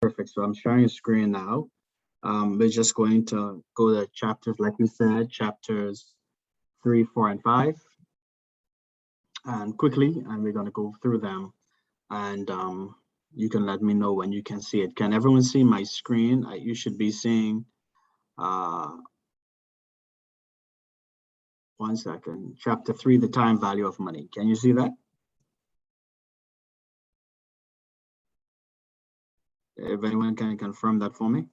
Perfect. So I'm sharing a screen now. We're just going to go to chapters, like we said, chapters 3, 4, and 5, and quickly, and we're going to go through them. And you can let me know when you can see it. Can everyone see my screen? You should be seeing. 1 second. Chapter 3, the time value of money. Can you see that? If anyone can confirm that for me.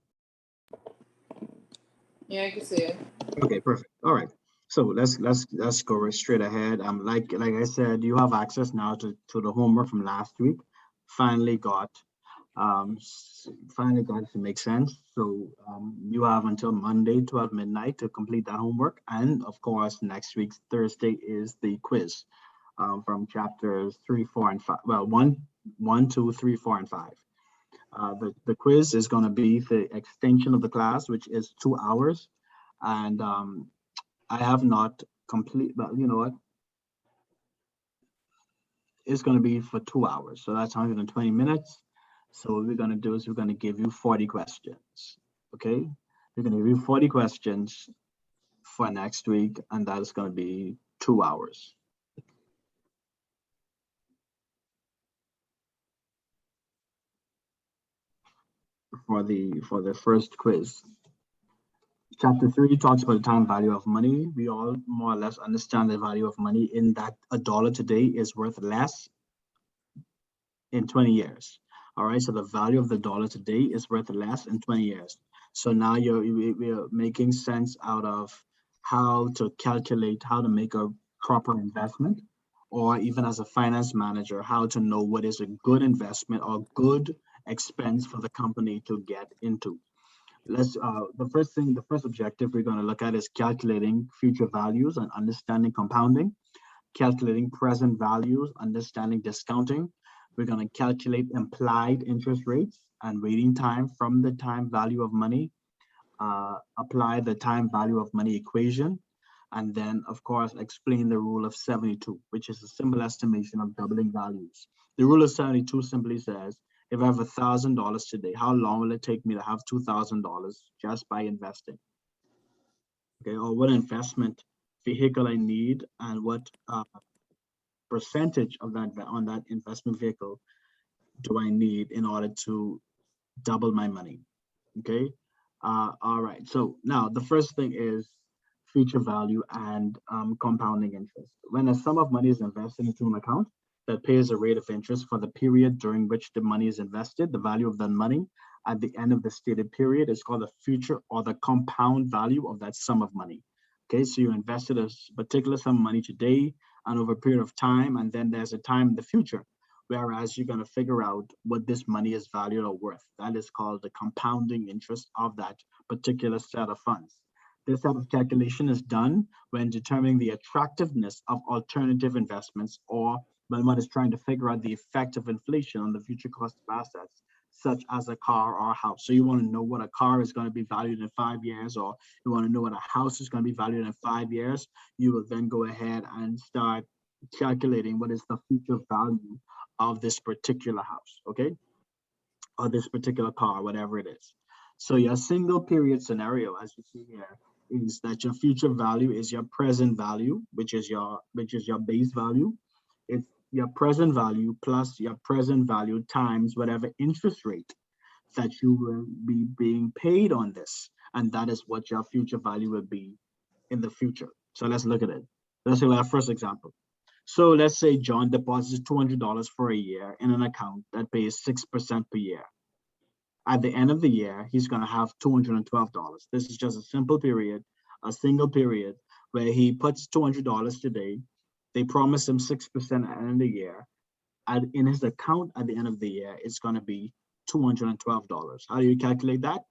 Yeah, I can see it. Okay, perfect. All right. So let's go straight ahead. Like I said, you have access now to the homework from last week. Finally got it to make sense. So you have until Monday 12 midnight to complete that homework. And of course, next week's Thursday is the quiz from chapters 3, 4, and 5. Well, 1, 2, 3, 4, and 5. The quiz is going to be the extension of the class, which is 2 hours. And I have not complete, but you know what? It's going to be for 2 hours. So that's 120 minutes. So what we're going to do is we're going to give you 40 questions. Okay. We're going to give you 40 questions for next week, and that is going to be 2 hours. For the first quiz. Chapter 3 talks about the time value of money. We all more or less understand the value of money in that $1 today is worth less in 20 years. All right, so the value of the dollar today is worth less in 20 years. So now we're making sense out of how to calculate, how to make a proper investment, or even as a finance manager, how to know what is a good investment or good expense for the company to get into. The first objective we're going to look at is calculating future values and understanding compounding, calculating present values, understanding discounting. We're going to calculate implied interest rates and waiting time from the time value of money, apply the time value of money equation, and then, of course, explain the rule of 72, which is a simple estimation of doubling values. The rule of 72 simply says, if I have $1,000 today, how long will it take me to have $2,000 just by investing? Okay, or what investment vehicle I need and what percentage of that on that investment vehicle do I need in order to double my money? Okay, all right. So now the first thing is future value and compounding interest. When a sum of money is invested into an account that pays a rate of interest for the period during which the money is invested, the value of that money at the end of the stated period is called the future or the compound value of that sum of money. Okay, so you invested a particular sum of money today and over a period of time, and then there's a time in the future, whereas you're going to figure out what this money is valued or worth. That is called the compounding interest of that particular set of funds. This type of calculation is done when determining the attractiveness of alternative investments or when one is trying to figure out the effect of inflation on the future cost of assets, such as a car or a house. So you want to know what a car is going to be valued in 5 years, or you want to know what a house is going to be valued in 5 years. You will then go ahead and start calculating what is the future value of this particular house, okay? Or this particular car, whatever it is. So your single period scenario, as you see here, is that your future value is your present value, which is your base value. It's your present value plus your present value times whatever interest rate that you will be being paid on this. And that is what your future value will be in the future. So let's look at it. Let's look at our first example. So let's say John deposits $200 for a year in an account that pays 6% per year. At the end of the year, he's going to have $212. This is just a simple period, a single period where he puts $200 today. They promise him 6% at the end of the year. And in his account at the end of the year, it's going to be $212. How do you calculate that?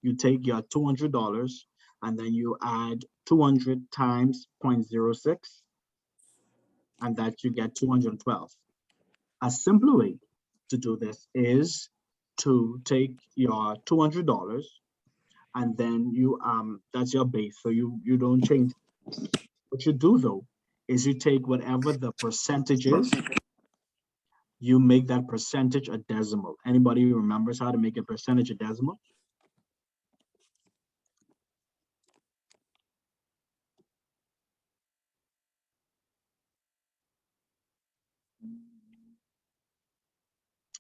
You take your $200 and then you add 200 times 0.06, and that you get 212. A simple way to do this is to take your $200 and then you that's your base, so you don't change. What you do though is you take whatever the percentage is you make that percentage a decimal. Anybody remembers how to make a percentage a decimal?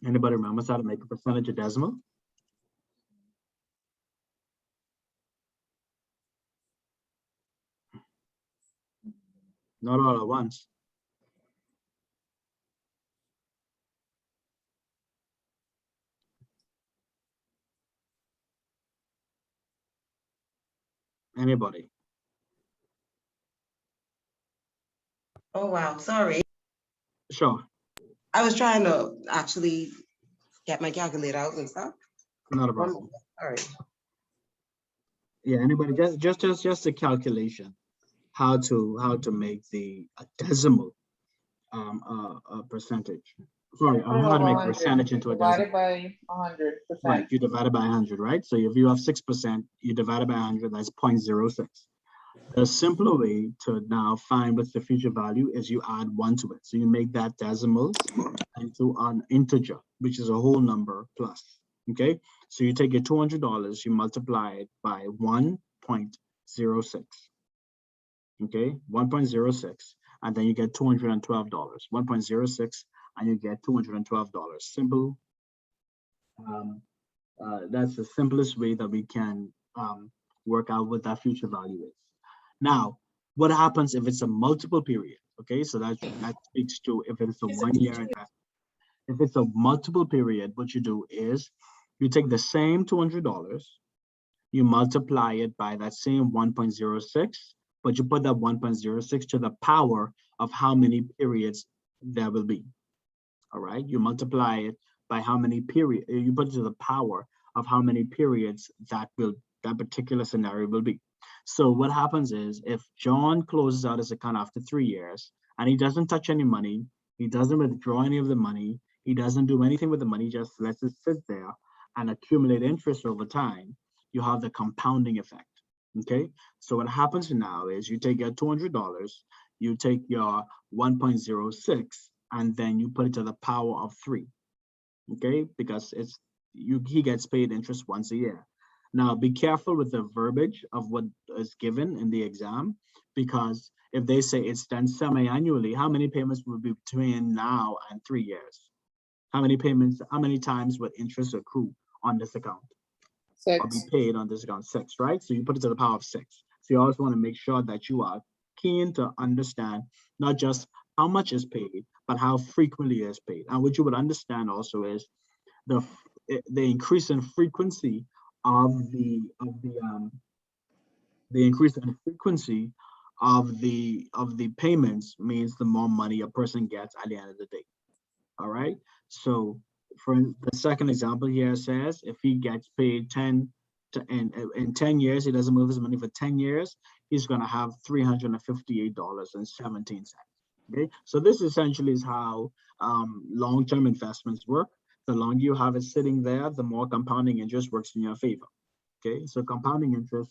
Anybody remembers how to make a percentage a decimal? Not all at once. Anybody? Oh, wow. Sorry. Sure. I was trying to actually get my calculator out and stuff. Not a One problem. moment. All right. Yeah, anybody, just a calculation, how to make the a decimal a percentage. Sorry, how to make a percentage into a decimal. Divided by 100%. Right, you divide it by 100, right? So if you have 6%, you divide it by 100, that's 0.06. The simpler way to now find what's the future value is you add 1 to it. So you make that decimal into an integer, which is a whole number plus, okay? So you take your $200, you multiply it by 1.06, okay? 1.06, and then you get $212. 1.06, and you get $212. Simple. That's the simplest way that we can work out what that future value is. Now, what happens if it's a multiple period? Okay, so that speaks to if it's a 1 year investment. If it's a multiple period, what you do is you take the same $200, you multiply it by that same 1.06, but you put that 1.06 to the power of how many periods there will be. All right, you multiply it by how many period, you put it to the power of how many periods that particular scenario will be. So what happens is if John closes out his account after 3 years and he doesn't touch any money, he doesn't withdraw any of the money, he doesn't do anything with the money, just lets it sit there and accumulate interest over time, you have the compounding effect. Okay, so what happens now is you take your $200, you take your 1.06, and then you put it to the power of 3. Okay, because he gets paid interest once a year. Now be careful with the verbiage of what is given in the exam, because if they say it's done semi-annually, how many payments will be between now and 3 years? How many payments, how many times would interest accrue on this account? 6. Or be paid on this account? 6, right? So you put it to the power of 6. So you always want to make sure that you are keen to understand not just how much is paid, but how frequently is paid. And what you would understand also is the increase in frequency of the increase in frequency of the payments means the more money a person gets at the end of the day. All right. So for the second example here says if he gets paid 10 to in 10 years, he doesn't move his money for 10 years, he's going to have $358.17. Okay, so this essentially is how long-term investments work. The longer you have it sitting there, the more compounding interest works in your favor. Okay, so compounding interest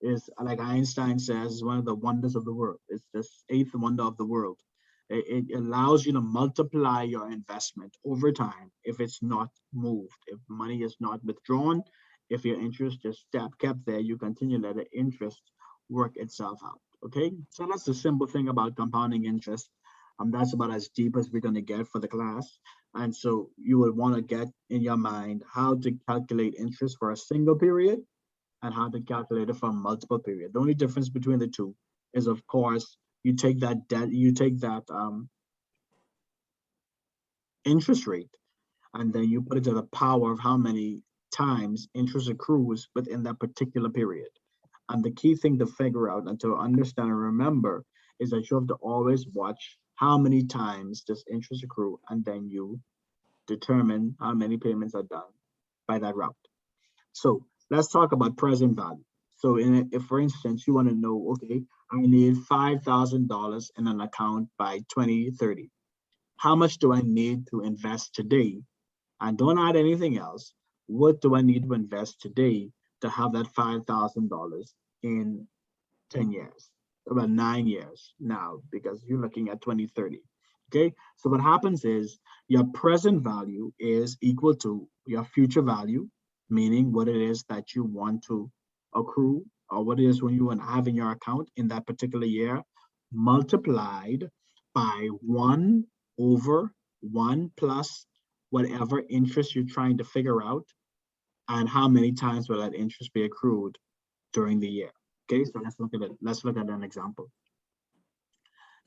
is, like Einstein says, one of the wonders of the world. It's the 8th wonder of the world. It allows you to multiply your investment over time if it's not moved, if money is not withdrawn, if your interest is kept there, you continue to let the interest work itself out. Okay, so that's the simple thing about compounding interest. That's about as deep as we're going to get for the class. And so you will want to get in your mind how to calculate interest for a single period and how to calculate it for a multiple period. The only difference between the two is, of course, you take that interest rate, and then you put it to the power of how many times interest accrues within that particular period. And the key thing to figure out and to understand and remember is that you have to always watch how many times does interest accrue, and then you determine how many payments are done by that route. So let's talk about present value. So if, for instance, you want to know, okay, I need $5,000 in an account by 2030. How much do I need to invest today? And don't add anything else. What do I need to invest today to have that $5,000 in 10 years? About 9 years now, because you're looking at 2030. Okay, so what happens is your present value is equal to your future value, meaning what it is that you want to accrue or what it is when you want to have in your account in that particular year, multiplied by 1 over 1 plus whatever interest you're trying to figure out, and how many times will that interest be accrued during the year. Okay, so let's look at it. Let's look at an example.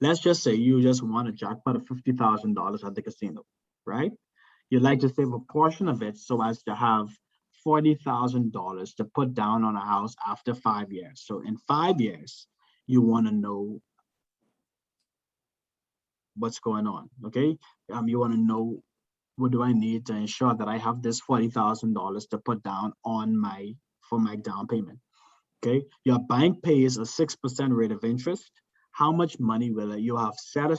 Let's just say you just won a jackpot of $50,000 at the casino, right? You'd like to save a portion of it so as to have $40,000 to put down on a house after 5 years. So in 5 years, you want to know what's going on, okay? You want to know, what do I need to ensure that I have this $40,000 to put down on for my down payment, okay? Your bank pays a 6% rate of interest. How much money will you have to set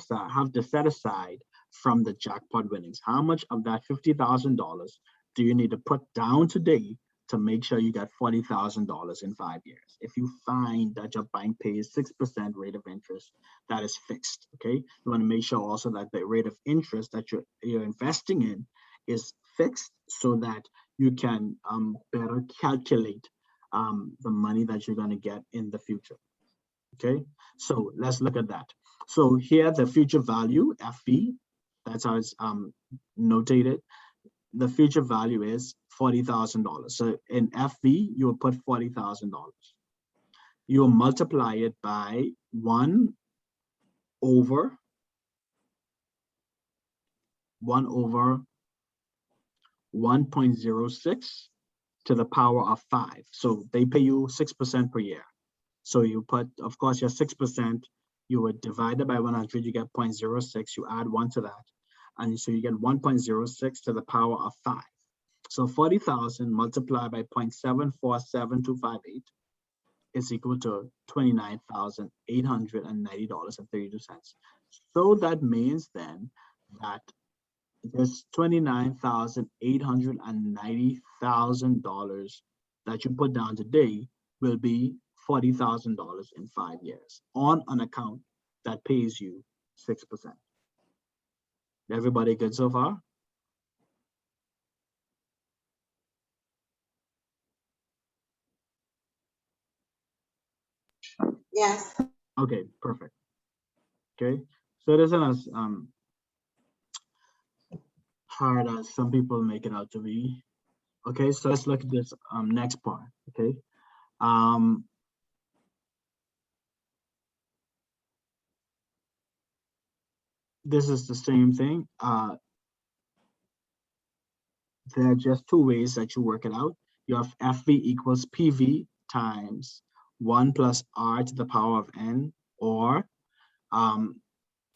aside from the jackpot winnings? How much of that $50,000 do you need to put down today to make sure you get $40,000 in 5 years? If you find that your bank pays 6% rate of interest, that is fixed, okay? You want to make sure also that the rate of interest that you're investing in is fixed so that you can better calculate the money that you're going to get in the future. Okay, so let's look at that. So here the future value, FV, that's how it's notated. The future value is $40,000. So in FV, you will put $40,000. You will multiply it by 1 over 1.06 to the power of 5. So they pay you 6% per year. So you put, of course, your 6%, you would divide it by 100, you get 0.06, you add 1 to that. And so you get 1.06 to the power of 5. So 40,000 multiplied by 0.747258 is equal to $29,890.32. So that means then that this $29,890,000 that you put down today will be $40,000 in 5 years on an account that pays you 6%. Everybody good so far? Yes. Okay, perfect. Okay, so it isn't as hard as some people make it out to be. Okay, so let's look at this next part. Okay, this is the same thing. There are just two ways that you work it out. You have FV equals PV times 1 plus R to the power of N, or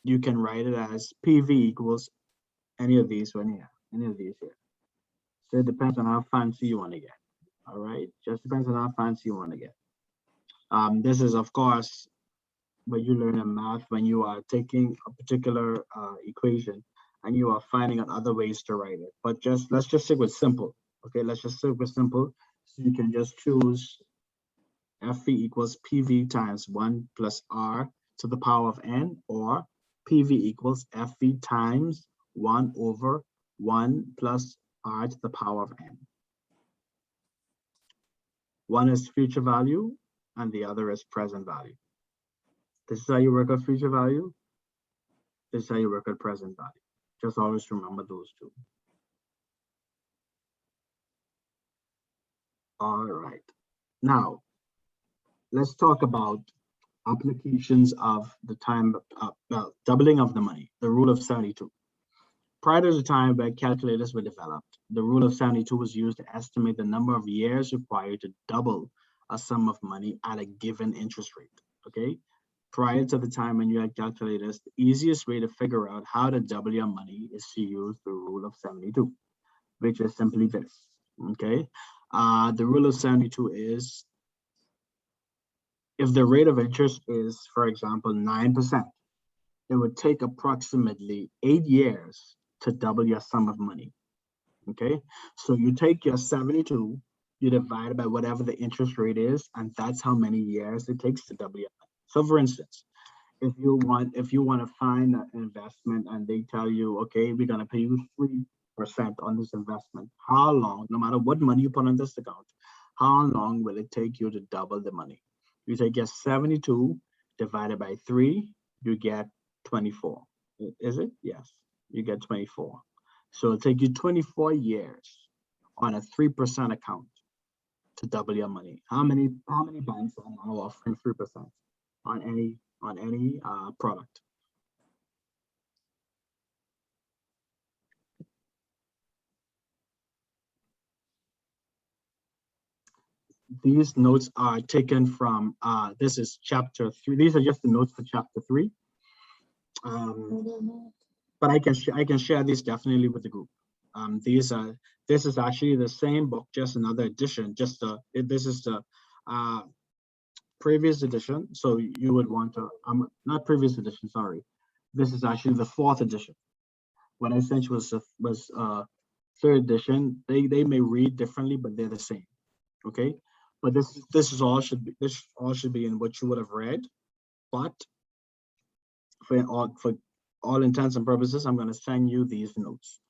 you can write it as PV equals any of these one here, any of these here. So it depends on how fancy you want to get. All right, just depends on how fancy you want to get. This is, of course, what you learn in math when you are taking a particular equation and you are finding out other ways to write it. But let's just stick with simple. Okay, let's just stick with simple. So you can just choose FV equals PV times 1 plus R to the power of N, or PV equals FV times 1 over 1 plus R to the power of N. One is future value and the other is present value. This is how you work out future value. This is how you work out present value. Just always remember those two. All right. Now, let's talk about applications of the time, doubling of the money, the rule of 72. Prior to the time where calculators were developed, the rule of 72 was used to estimate the number of years required to double a sum of money at a given interest rate, okay? Prior to the time when you had calculators, the easiest way to figure out how to double your money is to use the rule of 72, which is simply this, okay? The rule of 72 is, if the rate of interest is, for example, 9%, it would take approximately 8 years to double your sum of money, okay? So you take your 72, you divide it by whatever the interest rate is, and that's how many years it takes to double your money. So for instance, if you want to find an investment and they tell you, okay, we're gonna pay you 3% on this investment, how long, no matter what money you put on this account, how long will it take you to double the money? You take your 72 divided by 3, you get 24. Is it? Yes, you get 24. So it'll take you 24 years on a 3% account to double your money. How many banks are now offering 3% on any product? These notes are taken from this is chapter 3. These are just the notes for chapter 3. But I can share these definitely with the group. This is actually the same book, just another edition. This is the previous edition. So you would want to not previous edition. Sorry, this is actually the 4th edition. What I sent you was 3rd edition. They may read differently, but they're the same. Okay, but this all should be in what you would have read. But for all intents and purposes, I'm going to send you these notes.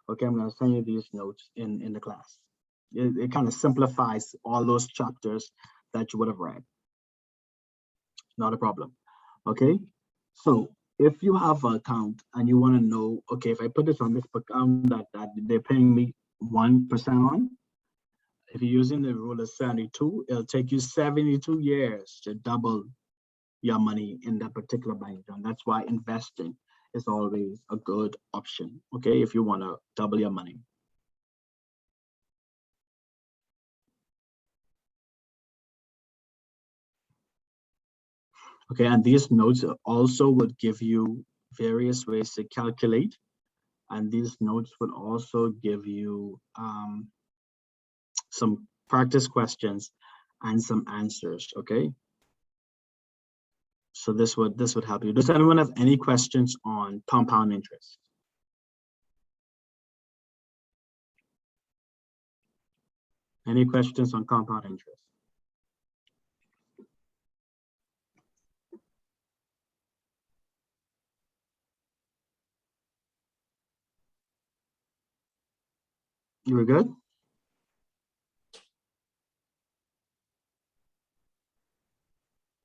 Okay, I'm going to send you these notes in the class. It kind of simplifies all those chapters that you would have read. Not a problem. Okay, so if you have an account and you want to know, okay, if I put this on this account that they're paying me 1% on, if you're using the rule of 72, it'll take you 72 years to double your money in that particular bank account. That's why investing is always a good option, okay, if you want to double your money. Okay, and these notes also would give you various ways to calculate, and these notes would also give you some practice questions and some answers, okay? So this would help you. Does anyone have any questions on compound interest? Any questions on compound interest? You were good?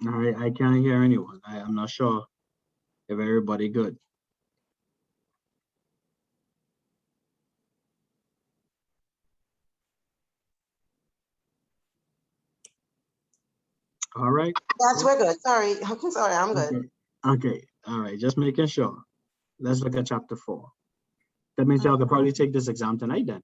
I can't hear anyone. I'm not sure if everybody good. All right. Yes, we're good. Sorry, I'm sorry, I'm good. Okay. All right. Just making sure. Let's look at chapter 4. That means y'all could probably take this exam tonight then.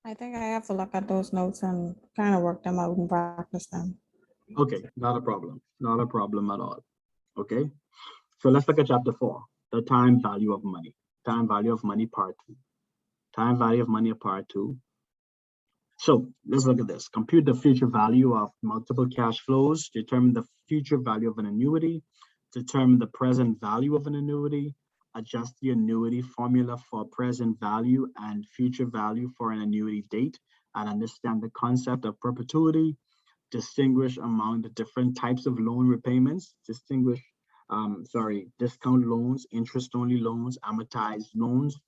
I think I have to look at those notes and kind of work them out and practice them. Okay, not a problem. Not a problem at all. Okay. So let's look at chapter 4, the time value of money. Time value of money part 2. Time value of money part 2. So let's look at this. Compute the future value of multiple cash flows, determine the future value of an annuity, determine the present value of an annuity, adjust the annuity formula for present value and future value for an annuity date, and understand the concept of perpetuity, distinguish among the different types of loan repayments, discount loans, interest-only loans, amortized loans,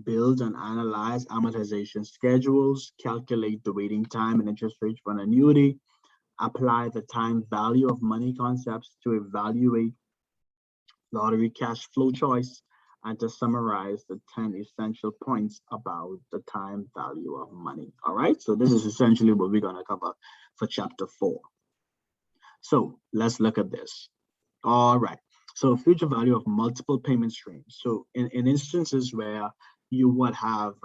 build and analyze amortization schedules, calculate the waiting time and interest rates for an annuity, apply the time value of money concepts to evaluate lottery cash flow choice, and to summarize the 10 essential points about the time value of money. All right, so this is essentially what we're going to cover for chapter 4. So let's look at this. All right, so future value of multiple payment streams. So in instances where you would have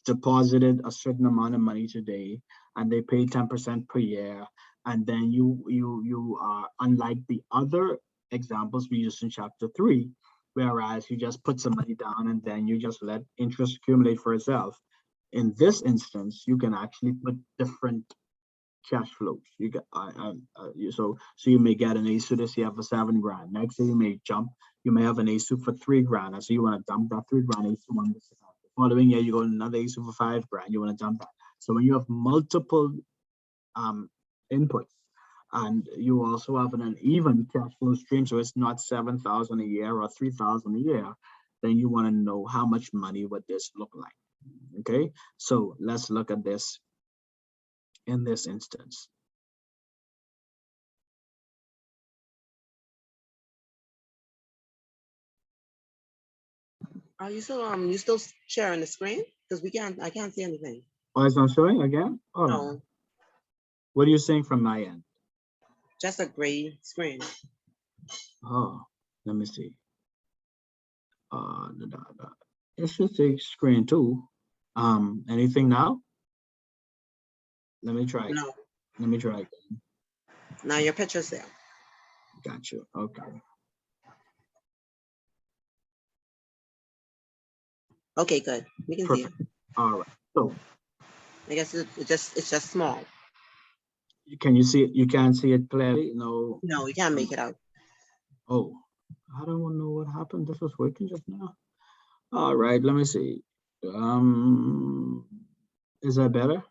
deposited a certain amount of money today and they pay 10% per year, and then you are, unlike the other examples we used in chapter 3, whereas you just put some money down and then you just let interest accumulate for itself. In this instance, you can actually put different cash flows. You get so you may get an ASU this year for $7,000. Next year you may have an ASU for $3,000, and so you want to dump that $3,000 ASU on this account. The following year you go another ASU for $5,000. You want to dump that. So when you have multiple inputs. And you also have an uneven cash flow stream, so it's not 7,000 a year or 3,000 a year. Then you want to know how much money would this look like. Okay, so let's look at this in this instance. Are you still sharing the screen? Because I can't see anything. Oh, it's not showing again? Oh, No, what are you saying from my end? just a gray screen. Oh, let me see. It should say screen two. Anything now? Let me try. No, Let me try again. now your picture's there. Gotcha. Okay. Okay, good. We can see it. Perfect. All right. So I guess it's just small. can you see it? You can't see it clearly? No. No, we can't make it out. Oh, I don't know what happened. This was working just now. All right. Let me see. Is that better?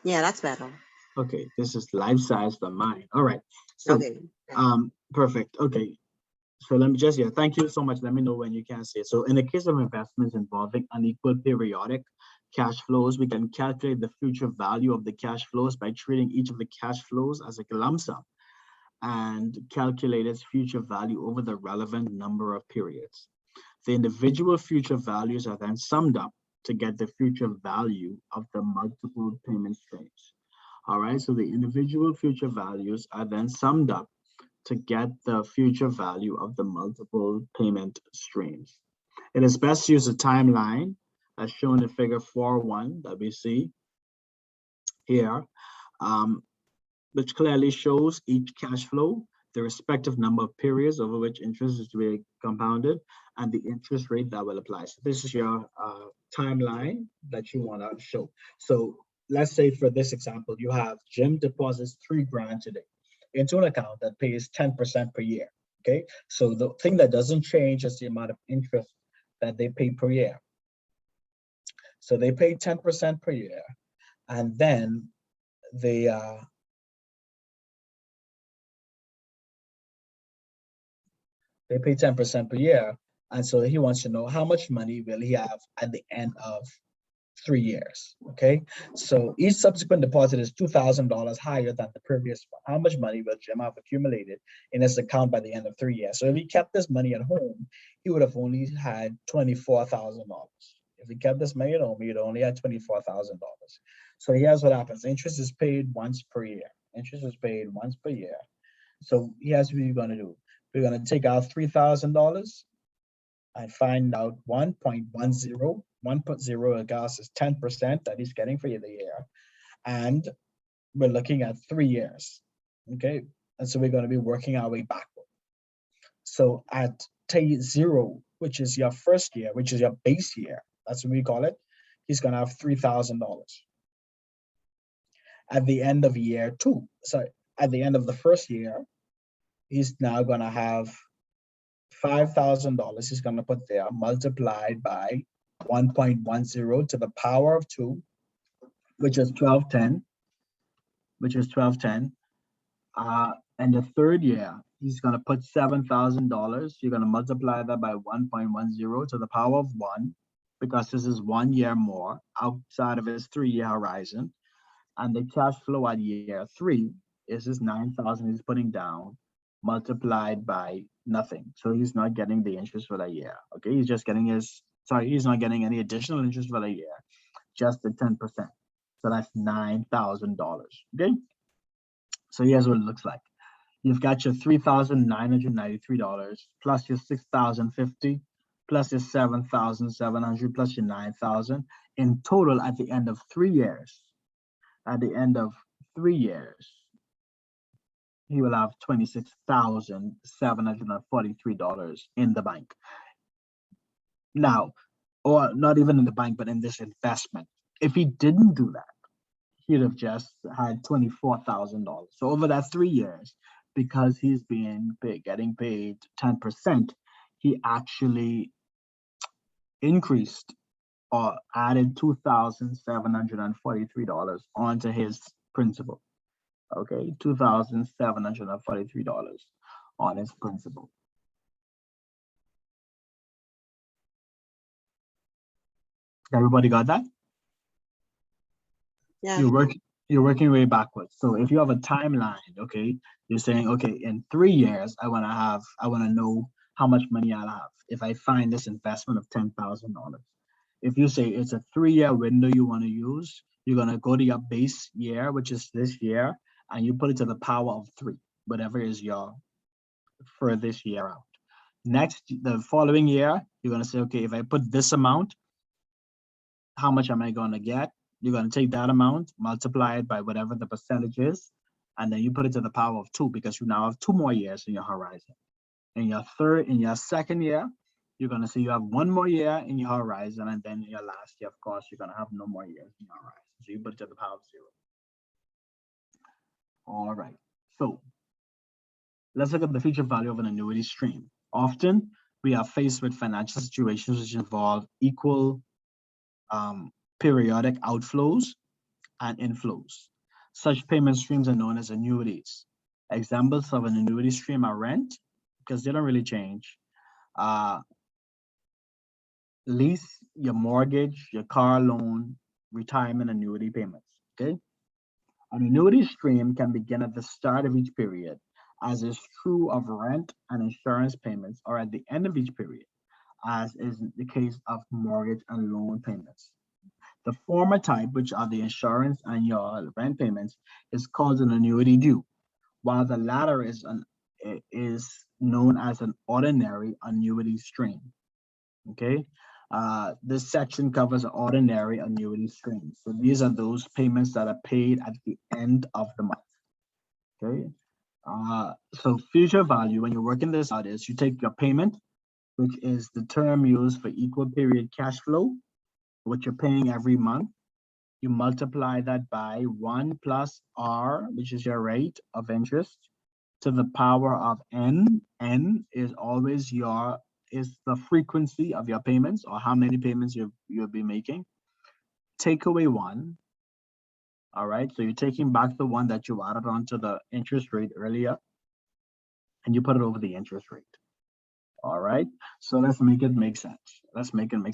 Yeah, that's better. Okay. This is life size than mine. All right. So Okay. perfect. Okay. So let me just, yeah, thank you so much. Let me know when you can see it. So in the case of investments involving unequal periodic cash flows, we can calculate the future value of the cash flows by treating each of the cash flows as a lump sum and calculate its future value over the relevant number of periods. The individual future values are then summed up to get the future value of the multiple payment streams. All right, so the individual future values are then summed up to get the future value of the multiple payment streams. It is best to use a timeline as shown in figure 4.1 that we see here, which clearly shows each cash flow, the respective number of periods over which interest is to be compounded, and the interest rate that will apply. So this is your timeline that you want to show. So let's say for this example, you have Jim deposits $3,000 today into an account that pays 10% per year. Okay, so the thing that doesn't change is the amount of interest that they pay per year. So they pay 10% per year, and then they pay 10% per year, and so he wants to know how much money will he have at the end of 3 years. Okay, so each subsequent deposit is $2,000 higher than the previous one. How much money will Jim have accumulated in his account by the end of 3 years? So if he kept this money at home, he would have only had $24,000. If he kept this money at home, he'd only had $24,000. So here's what happens: interest is paid once per year. Interest is paid once per year. So here's what you're going to do: we're going to take out $3,000 and find out 1.10. 1.0 gas is 10% that he's getting for the year. And we're looking at 3 years. Okay. And so we're going to be working our way backward. So at T0, which is your first year, which is your base year, that's what we call it, he's going to have $3,000. At the end of year 2, sorry, at the end of the first year, he's now going to have $5,000 he's going to put there, multiplied by 1.10 to the power of 2, which is 1210, and the third year, he's going to put $7,000. You're going to multiply that by 1.10 to the power of 1, because this is 1 year more outside of his 3-year horizon. And the cash flow at year 3 is his 9,000 he's putting down, multiplied by nothing. So he's not getting the interest for that year. Okay, he's just getting he's not getting any additional interest for the year, just the 10%. So that's $9,000. Okay, so here's what it looks like. You've got your $3,993 plus your $6,050 plus your $7,700 plus your $9,000 in total at the end of 3 years. At the end of 3 years, he will have $26,743 in the bank. Now, or not even in the bank, but in this investment. If he didn't do that, he'd have just had $24,000. So over that 3 years, because he's getting paid 10%, he actually increased or added $2,743 onto his principal. Okay, $2,743 on its principal. Everybody got that? Yeah. You're working way backwards. So if you have a timeline, okay, you're saying, okay, in 3 years, I want to know how much money I'll have if I find this investment of $10,000. If you say it's a 3-year window you want to use, you're going to go to your base year, which is this year, and you put it to the power of 3, whatever is your furthest year out. Next, the following year, you're going to say, okay, if I put this amount, how much am I going to get? You're going to take that amount, multiply it by whatever the percentage is, and then you put it to the power of 2 because you now have 2 more years in your horizon. In your second year, you're going to say you have 1 more year in your horizon, and then in your last year, of course, you're going to have no more years in your horizon. So you put it to the power of 0. All right. So let's look at the future value of an annuity stream. Often we are faced with financial situations which involve equal periodic outflows and inflows. Such payment streams are known as annuities. Examples of an annuity stream are rent, because they don't really change. Lease, your mortgage, your car loan, retirement annuity payments, okay? An annuity stream can begin at the start of each period, as is true of rent and insurance payments, or at the end of each period, as is the case of mortgage and loan payments. The former type, which are the insurance and your rent payments, is called an annuity due, while the latter is known as an ordinary annuity stream. Okay, this section covers ordinary annuity streams. So these are those payments that are paid at the end of the month. Okay, so future value, when you're working this out, is you take your payment, which is the term used for equal period cash flow, what you're paying every month. You multiply that by 1 plus R, which is your rate of interest, to the power of N. N is always the frequency of your payments, or how many payments you'll be making. Take away 1. All right, so you're taking back the 1 that you added onto the interest rate earlier, and you put it over the interest rate. All right, so let's make it make sense. Let's look at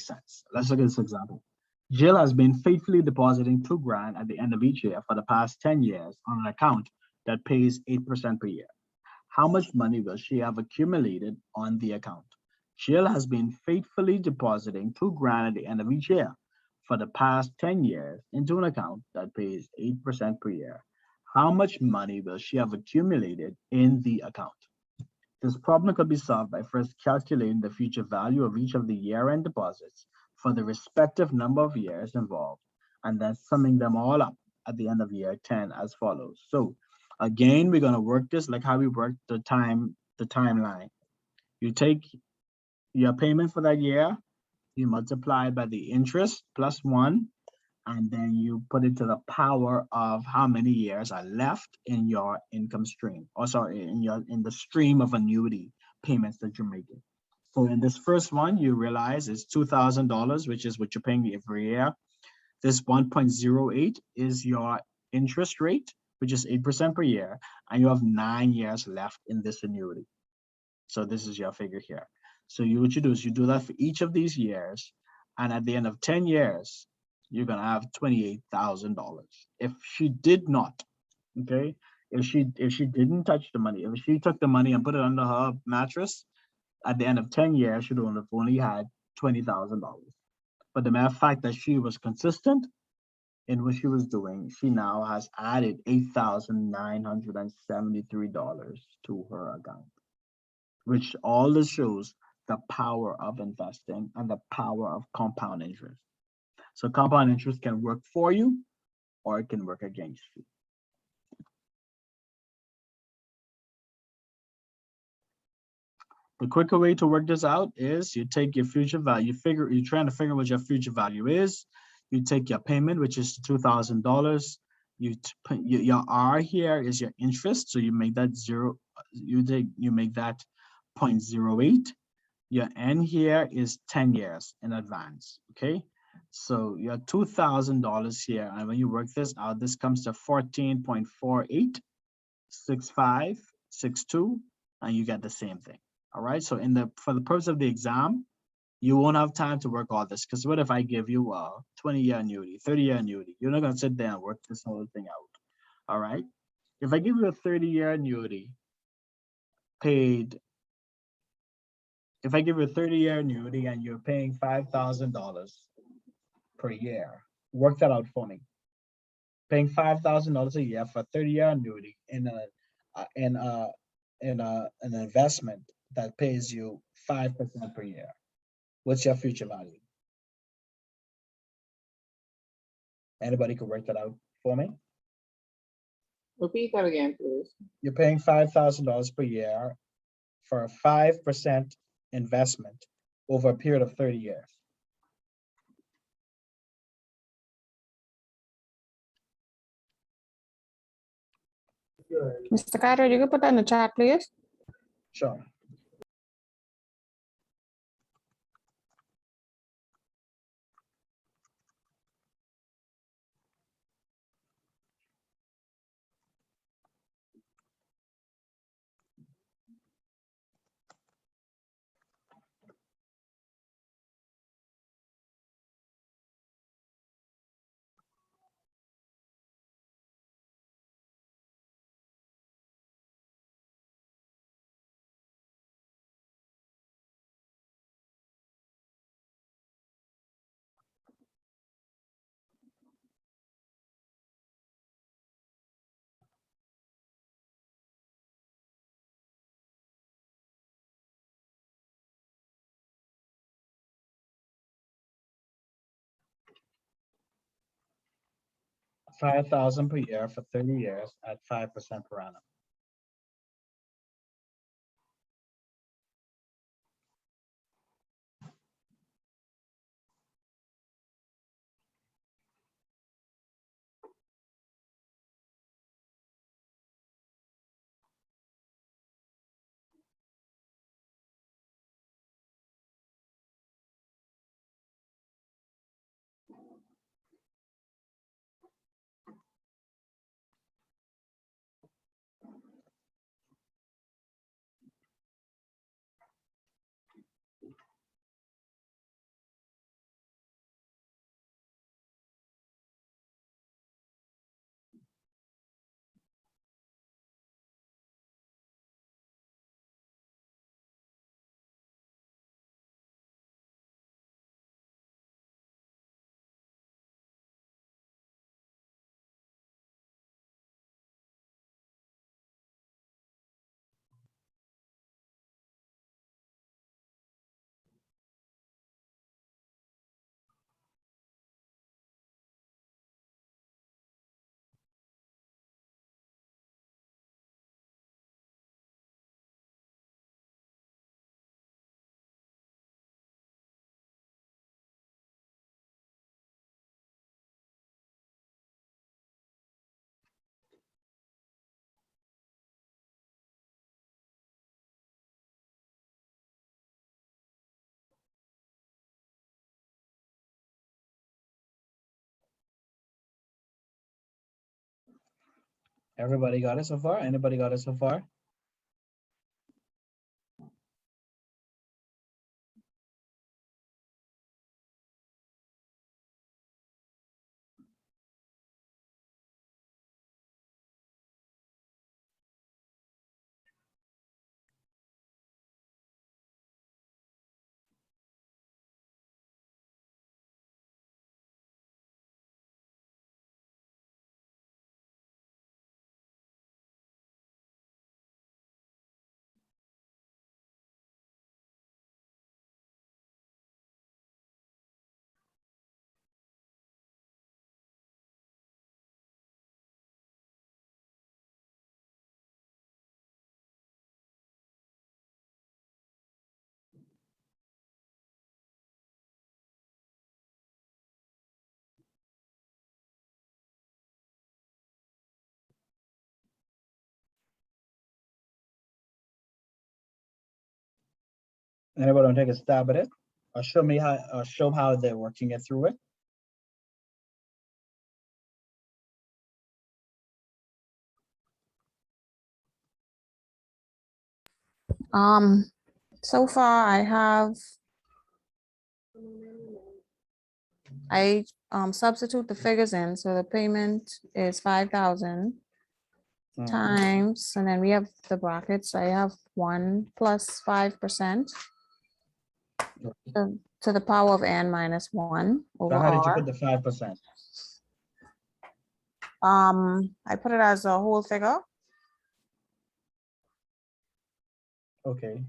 this example. Jill has been faithfully depositing $2,000 at the end of each year for the past 10 years on an account that pays 8% per year. How much money will she have accumulated on the account? Jill has been faithfully depositing $2,000 at the end of each year for the past 10 years into an account that pays 8% per year. How much money will she have accumulated in the account? This problem could be solved by first calculating the future value of each of the year-end deposits for the respective number of years involved, and then summing them all up at the end of year 10 as follows. So again, we're going to work this like how we worked the timeline. You take your payment for that year, you multiply it by the interest plus 1, and then you put it to the power of how many years are left in your income stream, or sorry, in the stream of annuity payments that you're making. So in this first one, you realize it's $2,000, which is what you're paying every year. This 1.08 is your interest rate, which is 8% per year, and you have 9 years left in this annuity. So this is your figure here. So what you do is you do that for each of these years, and at the end of 10 years, you're gonna have $28,000. If she did not, okay, if she didn't touch the money, if she took the money and put it under her mattress, at the end of 10 years, she would have only had $20,000. But the mere fact that she was consistent in what she was doing, she now has added $8,973 to her account, which all this shows the power of investing and the power of compound interest. So compound interest can work for you or it can work against you. The quicker way to work this out is you take your future value, you're trying to figure what your future value is. You take your payment, which is $2,000. Your R here is your interest. So you make that 0, you make that 0.08. Your N here is 10 years in advance, okay? So you have $2,000 here, and when you work this out, this comes to 14.486562, and you get the same thing. All right. So for the purpose of the exam, you won't have time to work all this, because what if I give you a 20-year annuity, 30-year annuity? You're not gonna sit there and work this whole thing out. All right. If I give you a 30-year annuity, paid, if I give you a 30-year annuity and you're paying $5,000 per year, work that out for me. Paying $5,000 a year for a 30-year annuity in an investment that pays you 5% per year. What's your future value? Anybody could work that out for me? Repeat that again, please. You're paying $5,000 per year for a 5% investment over a period of 30 years. Mr. Carter, you can put that in the chat, please. Sure. $5,000 per year for 30 years at 5% per annum. Everybody got it so far? Anybody got it so far? Anybody want to take a stab at it? Or show me how, or show how they're working it through it? So far I substitute the figures in, so the payment is 5,000 times, and then we have the brackets. I have 1 plus 5% to the power of n minus 1 So over how did you r. put the 5%? I put it as a whole figure. Okay.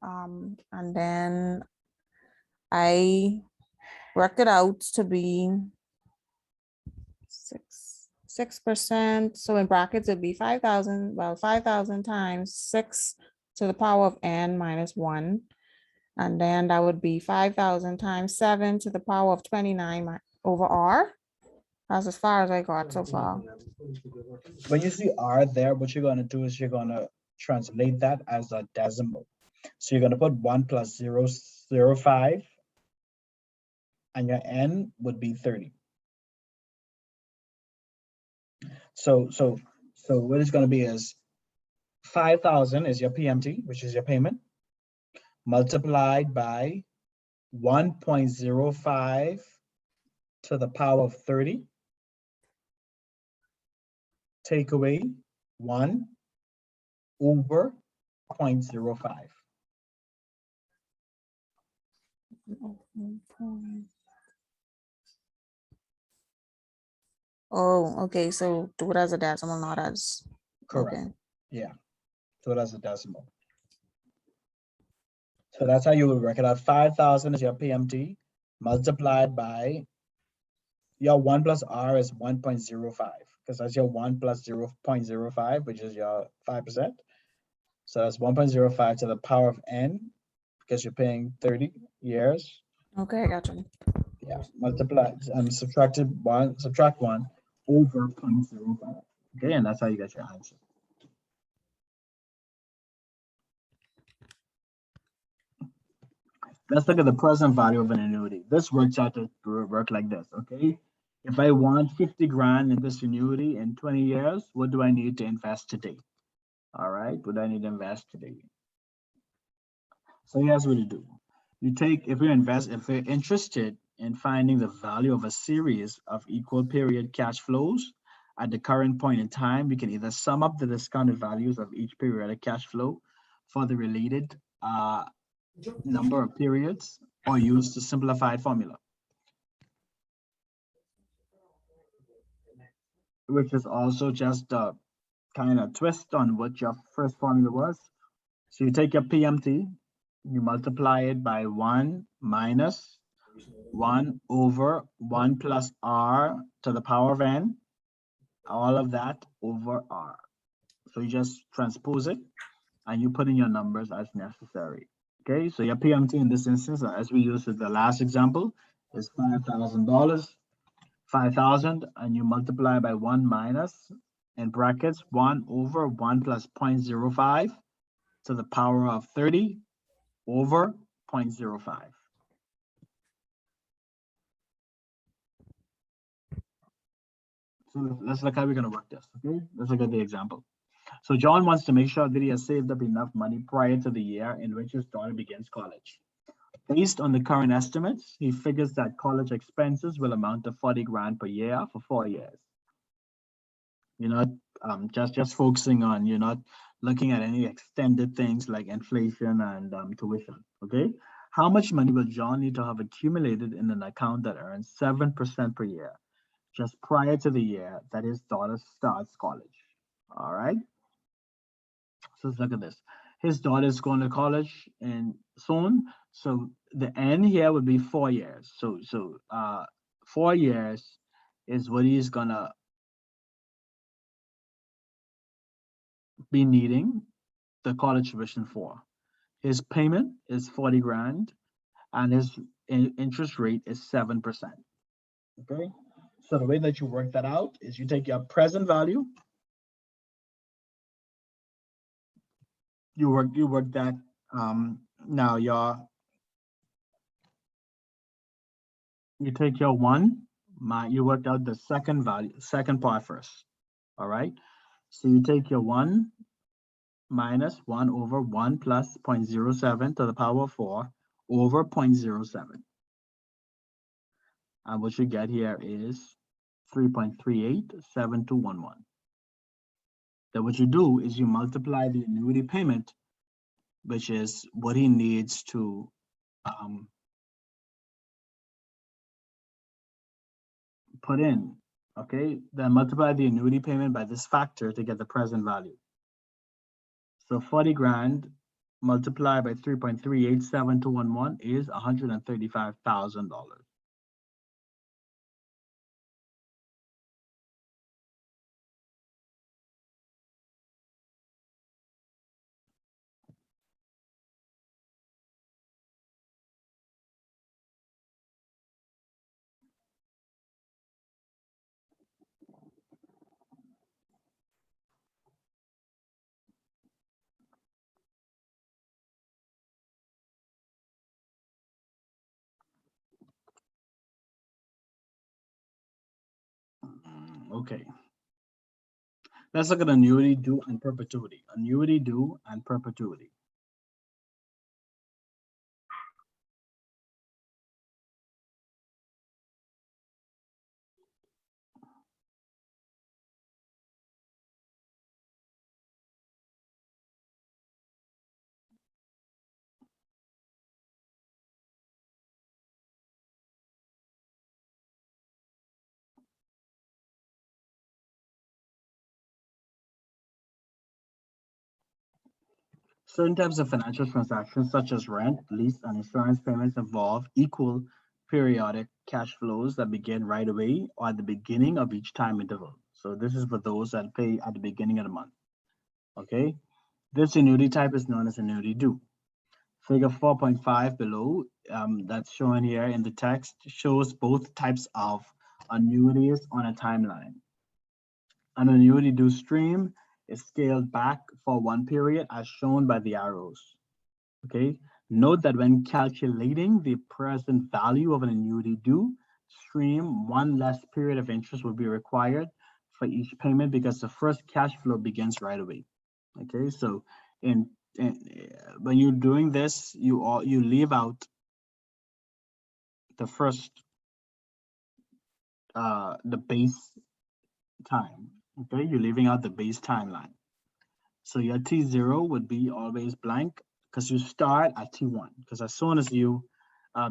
And then I worked it out to be 6%. So in brackets, it'd be 5,000, well, 5,000 times 6 to the power of n minus 1. And then that would be 5,000 times 7 to the power of 29 over r. That's as far as I got so far. When you see R there, what you're gonna do is you're gonna translate that as a decimal. So you're gonna put 1 plus 0.005, and your n would be 30. So what it's gonna be is 5,000 is your PMT, which is your payment, multiplied by 1.05 to the power of 30. Take away 1 over 0.05. Oh, okay. So do it as a decimal, not as. Correct. Okay. Yeah. So that's a decimal. So that's how you would work it out. 5,000 is your PMT multiplied by your 1 plus R is 1.05, because that's your 1 plus 0.05, which is your 5%. So that's 1.05 to the power of n, because you're paying 30 years. Okay, I got you. Yeah, multiply and subtract 1 over 0.05. Okay, and that's how you get your answer. Let's look at the present value of an annuity. This works out to work like this, okay? If I want 50 grand in this annuity in 20 years, what do I need to invest today? All right, what do I need to invest today? So here's what you do. You take, if you're interested in finding the value of a series of equal period cash flows at the current point in time, we can either sum up the discounted values of each periodic cash flow for the related number of periods, or use the simplified formula, which is also just a kind of twist on what your first formula was. So you take your PMT, you multiply it by 1 minus 1 over 1 plus R to the power of n, all of that over R. So you just transpose it and you put in your numbers as necessary. Okay, so your PMT in this instance, as we used with the last example, is $5,000. 5,000, and you multiply by 1 minus, in brackets, 1 over 1 plus 0.05 to the power of 30 over 0.05. So let's look how we're going to work this. Okay, let's look at the example. So John wants to make sure that he has saved up enough money prior to the year in which his daughter begins college. Based on the current estimates, he figures that college expenses will amount to 40 grand per year for 4 years. You're not just focusing on, you're not looking at any extended things like inflation and tuition. Okay, how much money will John need to have accumulated in an account that earns 7% per year just prior to the year that his daughter starts college? All right, so let's look at this. His daughter is going to college and soon, so the n here would be 4 years. So 4 years is what he's gonna be needing the college tuition for. His payment is 40 grand and his interest rate is 7%. Okay, so the way that you work that out is you take your present value, you work that now you take your 1, you worked out the second value, second part first. All right, so you take your 1 minus 1 over 1 plus 0.07 to the power of 4 over 0.07. And what you get here is 3.387211. Then what you do is you multiply the annuity payment, which is what he needs to put in, okay? Then multiply the annuity payment by this factor to get the present value. So 40 grand multiplied by 3.387211 is $135,000. Okay. Let's look at annuity due and perpetuity. Annuity due and perpetuity. Certain types of financial transactions, such as rent, lease, and insurance payments, involve equal periodic cash flows that begin right away or at the beginning of each time interval. So this is for those that pay at the beginning of the month. Okay, this annuity type is known as annuity due. Figure 4.5 below, that's shown here in the text, shows both types of annuities on a timeline. An annuity due stream is scaled back for one period as shown by the arrows. Okay, note that when calculating the present value of an annuity due stream, one less period of interest will be required for each payment because the first cash flow begins right away. Okay, so when you're doing this, you leave out the first the base time. Okay, you're leaving out the base timeline. So your T0 would be always blank because you start at T1. Because as soon as you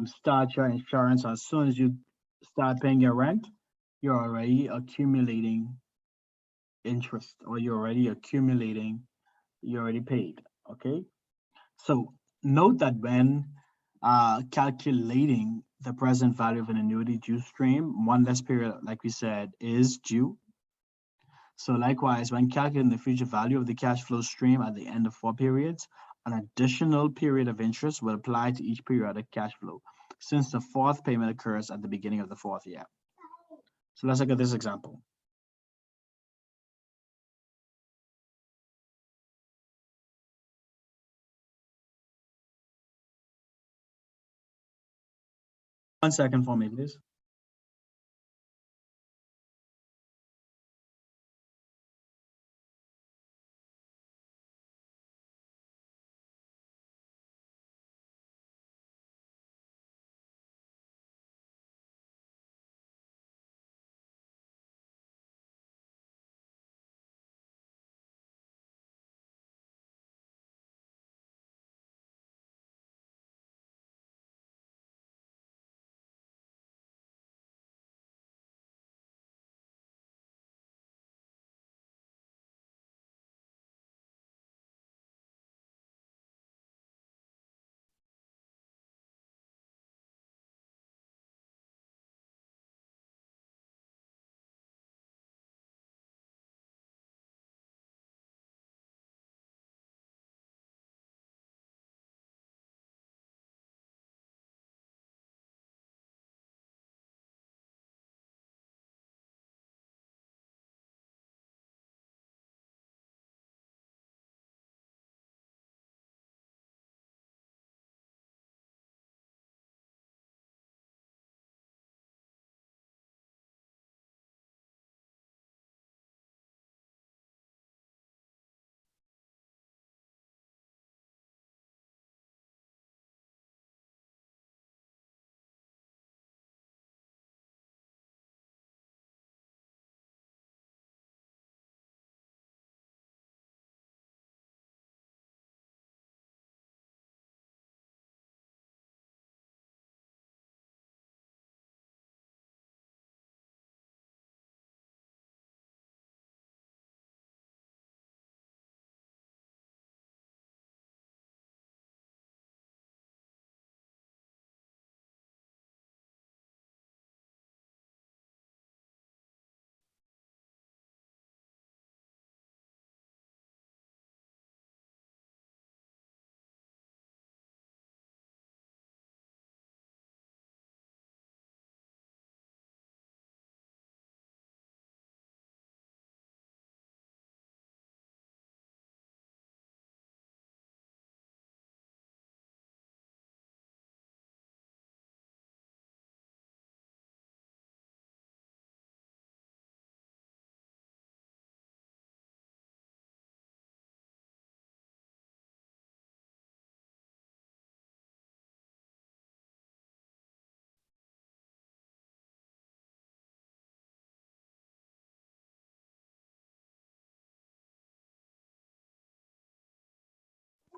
start your insurance, as soon as you start paying your rent, you're already accumulating interest, or you're already paid. Okay. So note that when calculating the present value of an annuity due stream, one less period, like we said, is due. So likewise, when calculating the future value of the cash flow stream at the end of 4 periods, an additional period of interest will apply to each periodic cash flow, since the fourth payment occurs at the beginning of the fourth year. So let's look at this example. One second for me, please.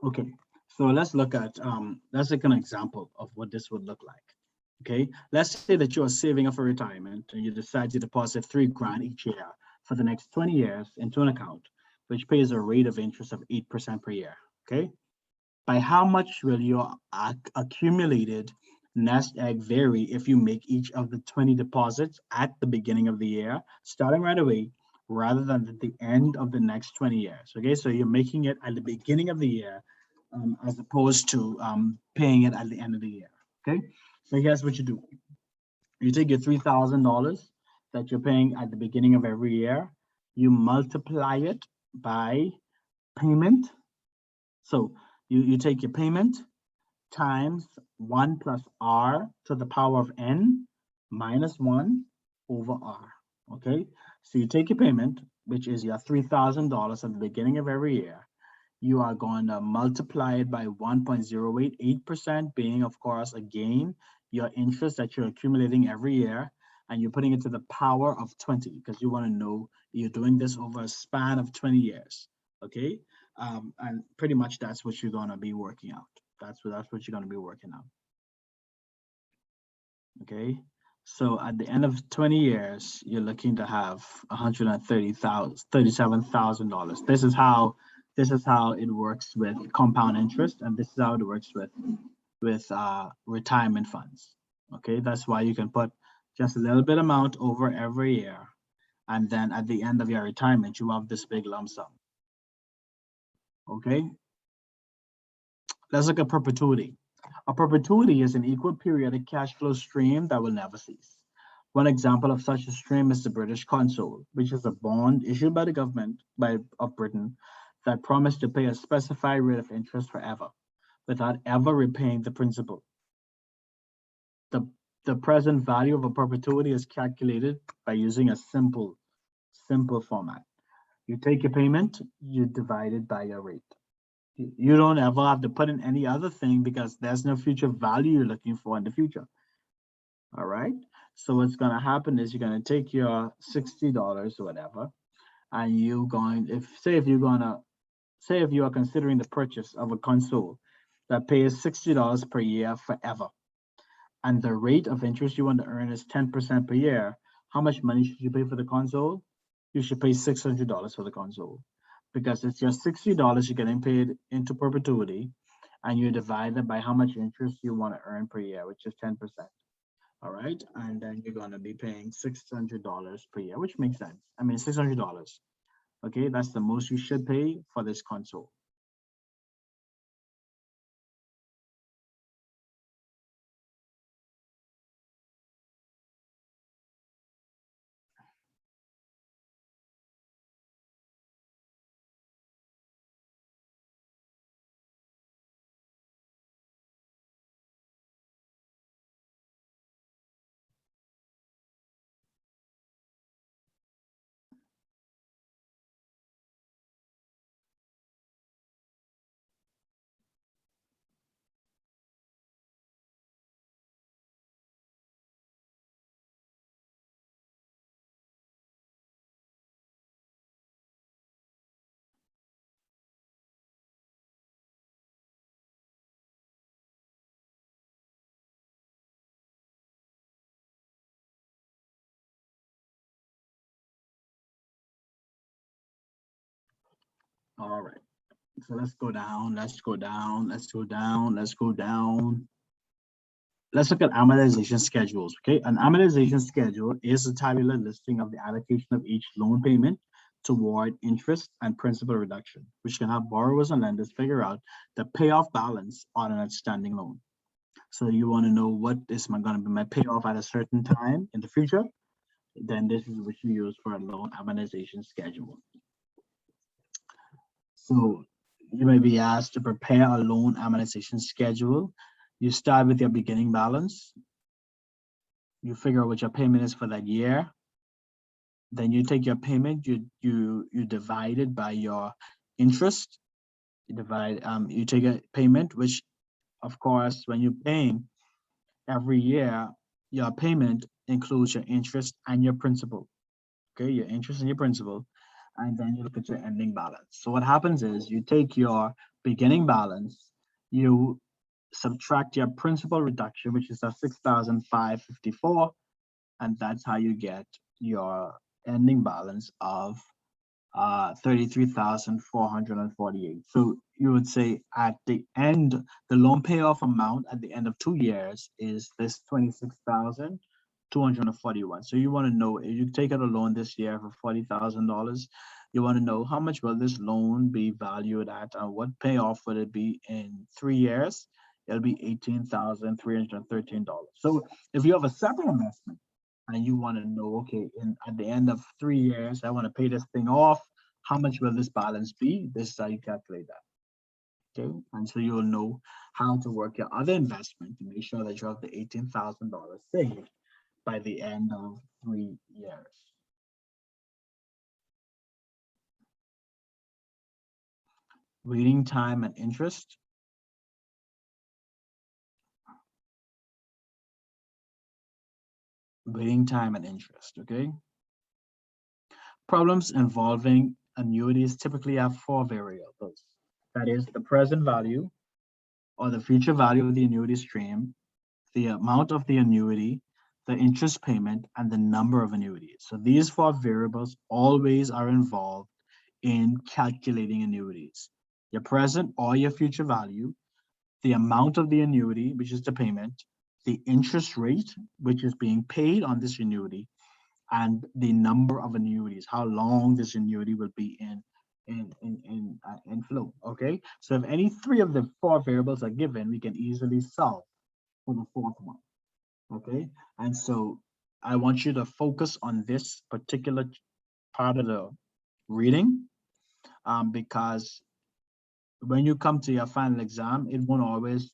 Okay, so let's take an example of what this would look like. Okay, let's say that you are saving up for retirement and you decide to deposit 3 grand each year for the next 20 years into an account, which pays a rate of interest of 8% per year. Okay, by how much will your accumulated nest egg vary if you make each of the 20 deposits at the beginning of the year, starting right away, rather than at the end of the next 20 years? Okay, so you're making it at the beginning of the year as opposed to paying it at the end of the year. Okay, so here's what you do. You take your $3,000 that you're paying at the beginning of every year, you multiply it by payment. So you take your payment times 1 plus r to the power of n minus 1 over r. Okay, so you take your payment, which is your $3,000 at the beginning of every year. You are going to multiply it by 1.088%, being, of course, again, your interest that you're accumulating every year, and you're putting it to the power of 20 because you want to know you're doing this over a span of 20 years. Okay, and pretty much that's what you're going to be working out. That's what you're going to be working out. Okay, so at the end of 20 years, you're looking to have $137,000. This is how it works with compound interest, and this is how it works with retirement funds. Okay, that's why you can put just a little bit amount over every year, and then at the end of your retirement, you have this big lump sum. Okay, let's look at perpetuity. A perpetuity is an equal periodic cash flow stream that will never cease. One example of such a stream is the British Consul, which is a bond issued by the government of Britain that promised to pay a specified rate of interest forever, without ever repaying the principal. The present value of a perpetuity is calculated by using a simple format. You take your payment, you divide it by your rate. You don't ever have to put in any other thing because there's no future value you're looking for in the future. All right. So what's going to happen is you're going to take your $60 or whatever, and if you are considering the purchase of a console that pays $60 per year forever, and the rate of interest you want to earn is 10% per year, how much money should you pay for the console? You should pay $600 for the console, because it's your $60 you're getting paid into perpetuity, and you divide it by how much interest you want to earn per year, which is 10%. All right, and then you're going to be paying $600 per year, which makes sense. I mean, $600. Okay, that's the most you should pay for this console. All right. So let's go down, let's go down, let's go down, let's go down. Let's look at amortization schedules, okay? An amortization schedule is a tabular listing of the allocation of each loan payment toward interest and principal reduction, which can help borrowers and lenders figure out the payoff balance on an outstanding loan. So you want to know what is going to be my payoff at a certain time in the future, then this is what you use for a loan amortization schedule. So you may be asked to prepare a loan amortization schedule. You start with your beginning balance. You figure out what your payment is for that year. Then you take your payment, you divide it by your interest. You take a payment, which of course, when you're paying every year, your payment includes your interest and your principal. Okay, your interest and your principal. And then you look at your ending balance. So what happens is you take your beginning balance, you subtract your principal reduction, which is a 6,554, and that's how you get your ending balance of 33,448. So you would say at the end, the loan payoff amount at the end of 2 years is this 26,241. So you want to know, if you take out a loan this year for $40,000, you want to know how much will this loan be valued at, and what payoff would it be in 3 years? It'll be $18,313. So if you have a separate investment and you want to know, okay, at the end of 3 years, I want to pay this thing off, how much will this balance be? This is how you calculate that. Okay, and so you will know how to work your other investment to make sure that you have the $18,000 saved by the end of 3 years. Waiting time and interest. Waiting time and interest, okay? Problems involving annuities typically have 4 variables. That is the present value or the future value of the annuity stream, the amount of the annuity, the interest payment, and the number of annuities. So these 4 variables always are involved in calculating annuities. Your present or your future value, the amount of the annuity, which is the payment, the interest rate, which is being paid on this annuity, and the number of annuities, how long this annuity will be in flow. Okay, so if any 3 of the 4 variables are given, we can easily solve for the 4th one. Okay, and so I want you to focus on this particular part of the reading, because when you come to your final exam, it won't always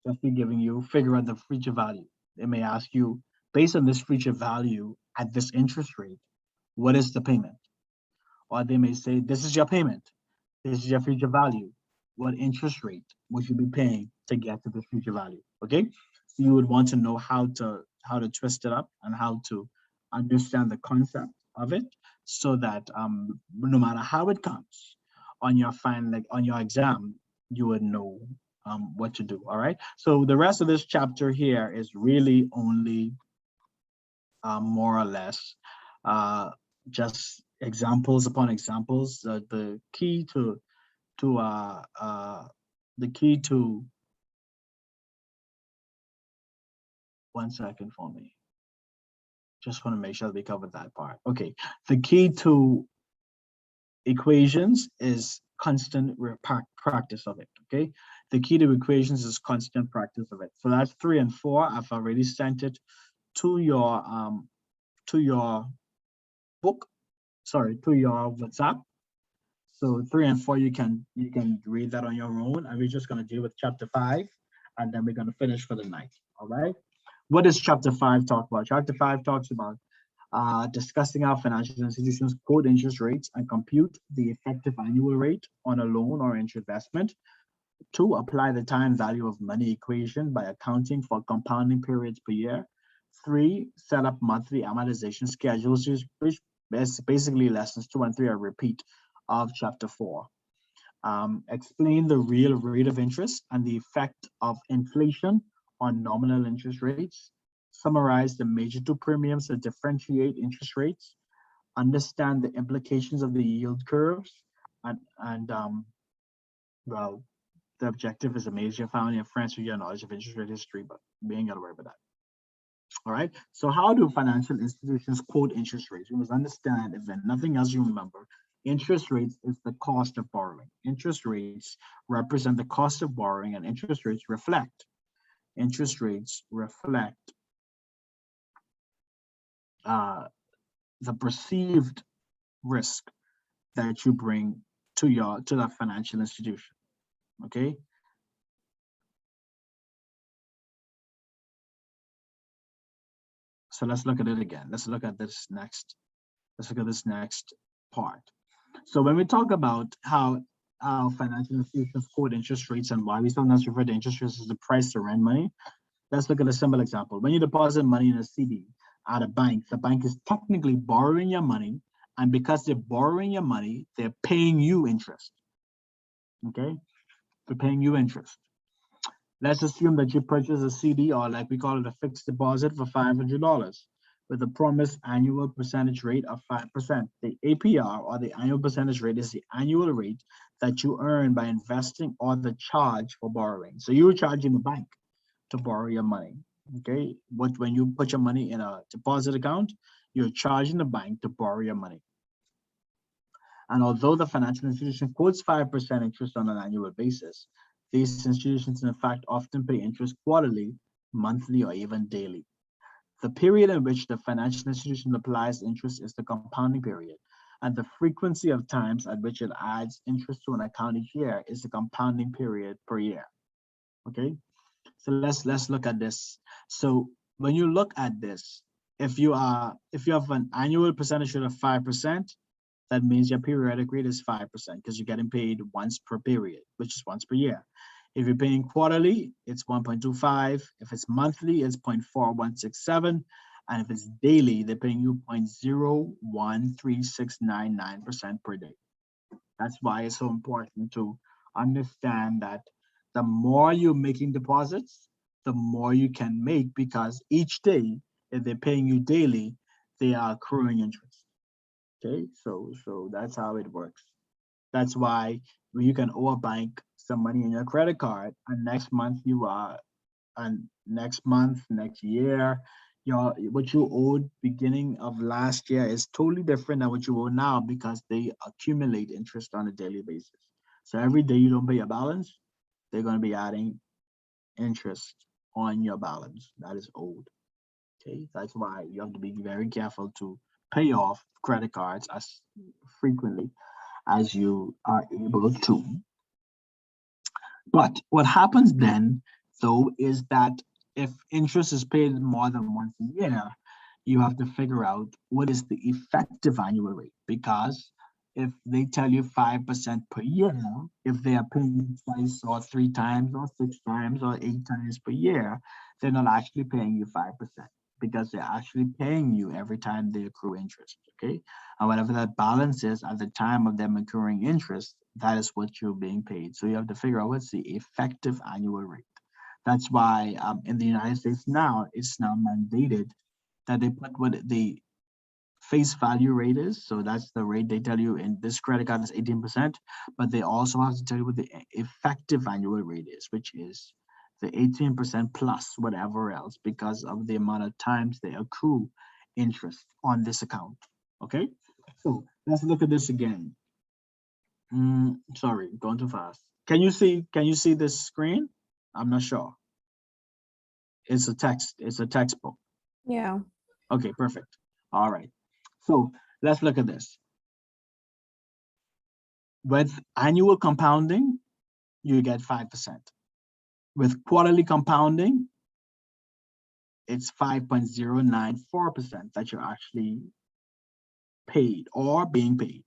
just be giving you figure out the future value. It may ask you, based on this future value at this interest rate, what is the payment? Or they may say, this is your payment, this is your future value, what interest rate would you be paying to get to this future value? Okay, so you would want to know how to twist it up and how to understand the concept of it, so that no matter how it comes on your on your exam, you would know what to do. All right, so the rest of this chapter here is really only more or less just examples upon examples. The key to one second for me. Just want to make sure that we covered that part. Okay, the key to equations is constant practice of it. Okay, the key to equations is constant practice of it. So that's 3 and 4. I've already sent it to your book, sorry, to your WhatsApp. So 3 and 4, you can read that on your own, and we're just going to deal with chapter 5, and then we're going to finish for the night. All right, what does chapter 5 talk about? Chapter 5 talks about discussing how financial institutions quote interest rates and compute the effective annual rate on a loan or investment. 2, apply the time value of money equation by accounting for compounding periods per year. 3, set up monthly amortization schedules, which basically lessons 2 and 3 are a repeat of chapter 4. Explain the real rate of interest and the effect of inflation on nominal interest rates. Summarize the major 2 premiums that differentiate interest rates. Understand the implications of the yield curves, and well, the objective is amaze your family and friends with your knowledge of interest rate history, but we ain't got to worry about that. All right, so how do financial institutions quote interest rates? We must understand, if nothing else you remember, interest rates is the cost of borrowing. Interest rates represent the cost of borrowing, and interest rates reflect the perceived risk that you bring to that financial institution. Okay. So let's look at it again. Let's look at this next part. So when we talk about how financial institutions quote interest rates and why we sometimes refer to interest rates as the price to rent money, let's look at a simple example. When you deposit money in a CD at a bank, the bank is technically borrowing your money, and because they're borrowing your money, they're paying you interest. Okay, for paying you interest. Let's assume that you purchase a CD, or like we call it a fixed deposit, for $500 with a promised annual percentage rate of 5%. The APR, or the annual percentage rate, is the annual rate that you earn by investing, or the charge for borrowing. So you were charging the bank to borrow your money. Okay, but when you put your money in a deposit account, you're charging the bank to borrow your money. And although the financial institution quotes 5% interest on an annual basis, these institutions in fact often pay interest quarterly, monthly, or even daily. The period in which the financial institution applies interest is the compounding period, and the frequency of times at which it adds interest to an account each year is the compounding period per year. Okay, so let's look at this. So when you look at this, if you have an annual percentage rate of 5%, that means your periodic rate is 5% because you're getting paid once per period, which is once per year. If you're paying quarterly, it's 1.25. If it's monthly, it's 0.4167. And if it's daily, they're paying you 0.013699% per day. That's why it's so important to understand that the more you're making deposits, the more you can make, because each day, if they're paying you daily, they are accruing interest. Okay, so that's how it works. That's why you can owe a bank some money in your credit card, and next month, next year, what you owed beginning of last year is totally different than what you owe now, because they accumulate interest on a daily basis. So every day you don't pay your balance, they're going to be adding interest on your balance that is owed. Okay, that's why you have to be very careful to pay off credit cards as frequently as you are able to. But what happens then, though, is that if interest is paid more than once a year, you have to figure out what is the effective annual rate. Because if they tell you 5% per year, if they are paying you twice or 3 times or 6 times or 8 times per year, they're not actually paying you 5%, because they're actually paying you every time they accrue interest. Okay, and whatever that balance is at the time of them accruing interest, that is what you're being paid. So you have to figure out what's the effective annual rate. That's why in the United States now, it's now mandated that they put what the face value rate is. So that's the rate they tell you in this credit card is 18%, but they also have to tell you what the effective annual rate is, which is the 18% plus whatever else, because of the amount of times they accrue interest on this account. Okay, so let's look at this again. Sorry, going too fast. Can you see this screen? I'm not sure. It's a textbook. Yeah. Okay, perfect. All right. So let's look at this. With annual compounding, you get 5%. With quarterly compounding, it's 5.094% that you're actually paid or being paid.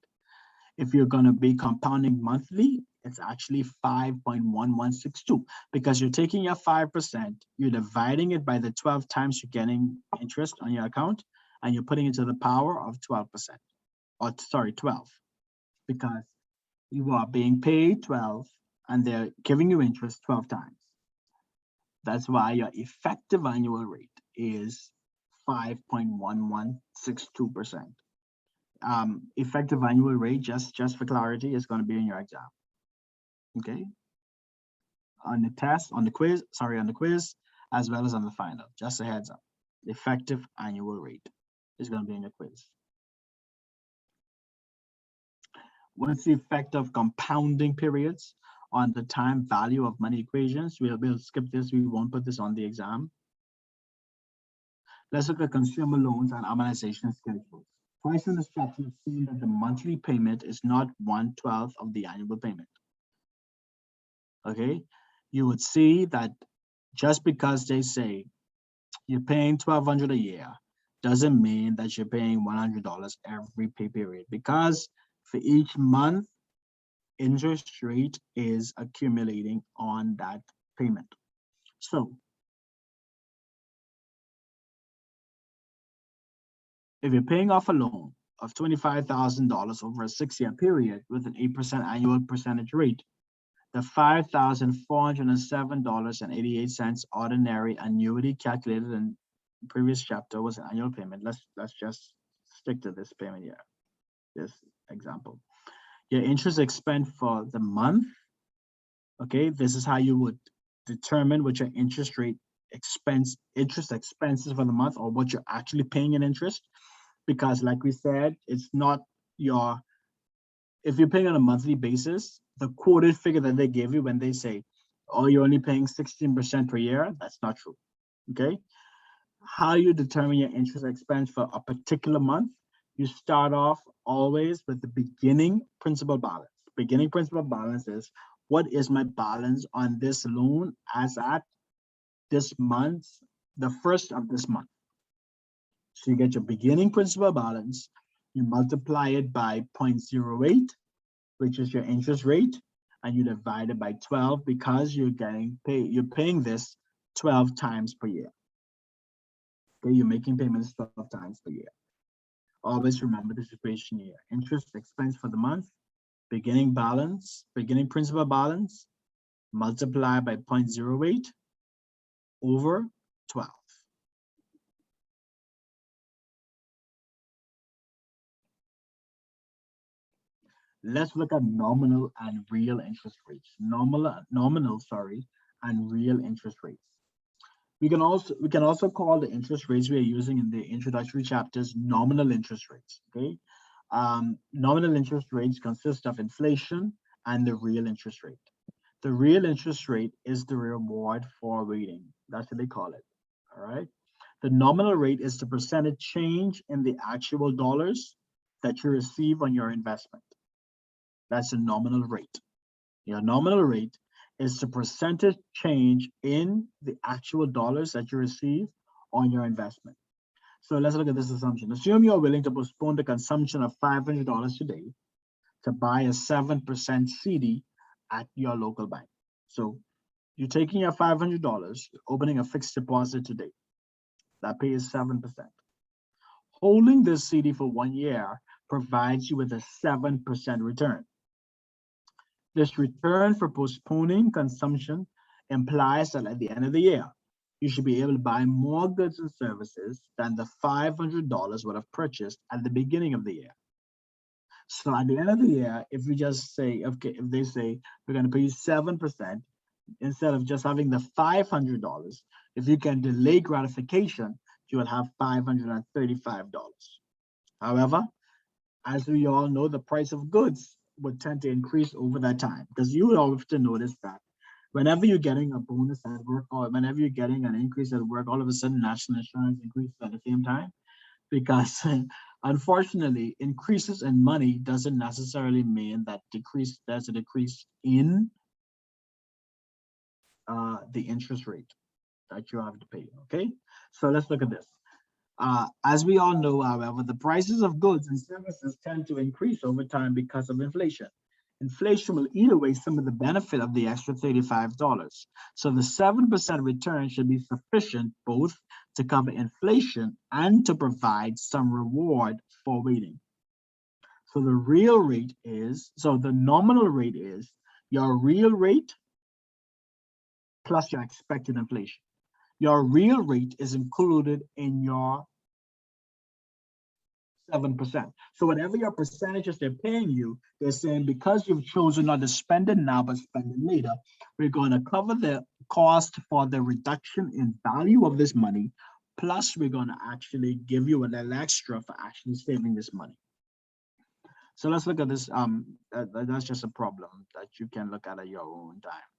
If you're going to be compounding monthly, it's actually 5.1162, because you're taking your 5%, you're dividing it by the 12 times you're getting interest on your account, and you're putting it to the power of 12%, or sorry, 12, because you are being paid 12 and they're giving you interest 12 times. That's why your effective annual rate is 5.1162%. Effective annual rate, just for clarity, is going to be in your exam. Okay, on the test, on the quiz, as well as on the final. Just a heads up. The effective annual rate is going to be in your quiz. What's the effect of compounding periods on the time value of money equations? We'll skip this. We won't put this on the exam. Let's look at consumer loans and amortization schedules. Twice in this chapter, you've seen that the monthly payment is not 1/12 of the annual payment. Okay, you would see that just because they say you're paying $1,200 a year doesn't mean that you're paying $100 every pay period, because for each month, interest rate is accumulating on that payment. So if you're paying off a loan of $25,000 over a 6-year period with an 8% annual percentage rate, the $5,407.88 ordinary annuity calculated in the previous chapter was an annual payment. Let's just stick to this payment here, this example. Your interest expense for the month, okay, this is how you would determine what your interest expenses for the month, or what you're actually paying in interest. Because like we said, it's not your, if you're paying on a monthly basis, the quoted figure that they give you when they say, oh, you're only paying 16% per year, that's not true, okay? How you determine your interest expense for a particular month, you start off always with the beginning principal balance. Beginning principal balance is, what is my balance on this loan as at this month, the first of this month? So you get your beginning principal balance, you multiply it by 0.08, which is your interest rate, and you divide it by 12 because you're paying this 12 times per year. Okay, you're making payments 12 times per year. Always remember this equation here. Interest expense for the month, beginning principal balance, multiply by 0.08 over 12. Let's look at nominal and real interest rates. Nominal, and real interest rates. We can also call the interest rates we are using in the introductory chapters nominal interest rates. Okay, nominal interest rates consist of inflation and the real interest rate. The real interest rate is the reward for waiting. That's what they call it. All right. The nominal rate is the percentage change in the actual dollars that you receive on your investment. That's the nominal rate. Your nominal rate is the percentage change in the actual dollars that you receive on your investment. So let's look at this assumption. Assume you're willing to postpone the consumption of $500 today to buy a 7% CD at your local bank. So you're taking your $500, opening a fixed deposit today. That pays 7%. Holding this CD for 1 year provides you with a 7% return. This return for postponing consumption implies that at the end of the year, you should be able to buy more goods and services than the $500 would have purchased at the beginning of the year. So at the end of the year, if we just say, okay, if they say we're going to pay you 7%, instead of just having the $500, if you can delay gratification, you will have $535. However, as we all know, the price of goods would tend to increase over that time, because you would often notice that whenever you're getting a bonus at work or whenever you're getting an increase at work, all of a sudden national insurance increases at the same time, because unfortunately increases in money doesn't necessarily mean that there's a decrease in the interest rate that you have to pay. Okay, so let's look at this. As we all know, however, the prices of goods and services tend to increase over time because of inflation. Inflation will eat away some of the benefit of the extra $35. So the 7% return should be sufficient both to cover inflation and to provide some reward for waiting. So the nominal rate is your real rate plus your expected inflation. Your real rate is included in your 7%. So whatever your percentages they're paying you, they're saying because you've chosen not to spend it now but spend it later, we're going to cover the cost for the reduction in value of this money, plus we're going to actually give you a little extra for actually saving this money. So let's look at this. That's just a problem that you can look at your own time.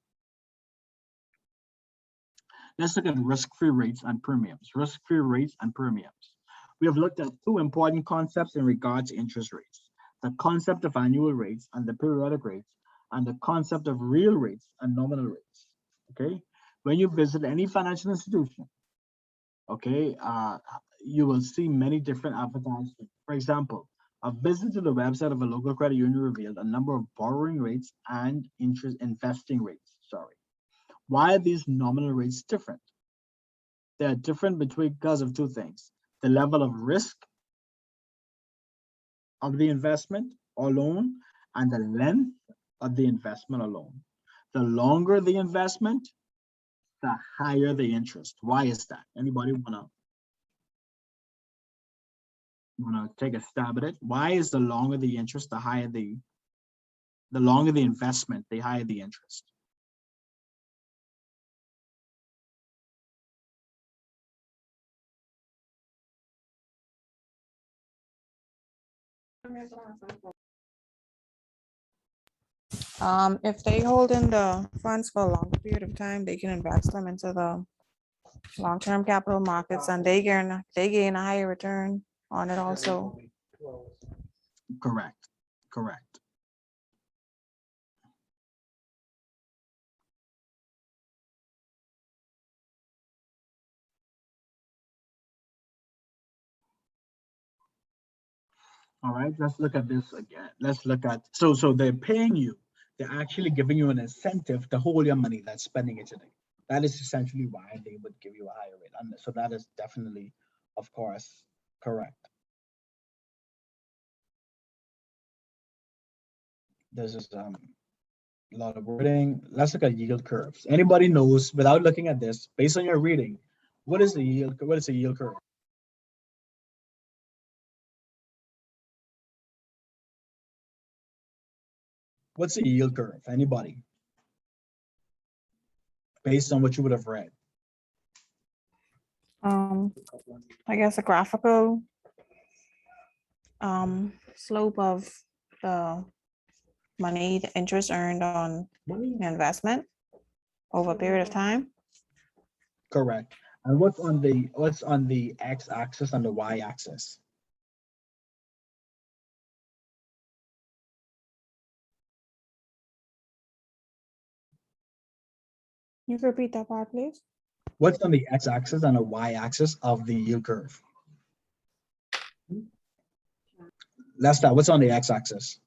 Let's look at risk-free rates and premiums. Risk-free rates and premiums. We have looked at two important concepts in regard to interest rates: the concept of annual rates and the periodic rates, and the concept of real rates and nominal rates. Okay, when you visit any financial institution, okay, you will see many different advertisements. For example, a visit to the website of a local credit union revealed a number of borrowing rates and investing rates. Why are these nominal rates different? They are different because of two things: the level of risk of the investment or loan and the length of the investment or loan. the longer the investment, the higher the interest. Why is that? Anybody wanna take a stab at it? Why is the longer the interest, the higher the longer the investment, the higher the interest? If they hold in the funds for a longer period of time, they can invest them into the long-term capital markets and they gain a higher return on it also. Correct, correct. All right, let's look at this again. Let's look at, so they're paying you. They're actually giving you an incentive to hold your money, that's spending it today. That is essentially why they would give you a higher rate. And so that is definitely, of course, correct. This is a lot of wording. Let's look at yield curves. Anybody knows, without looking at this, based on your reading, what is the yield curve? What's the yield curve? Anybody? Based on what you would have read. I guess a graphical slope of the money, the interest earned on the investment over a period of time. Correct. And what's on the x-axis and the y-axis? You can repeat that part, please. What's on the x-axis and the y-axis of the yield curve? Let's start. What's on the x-axis?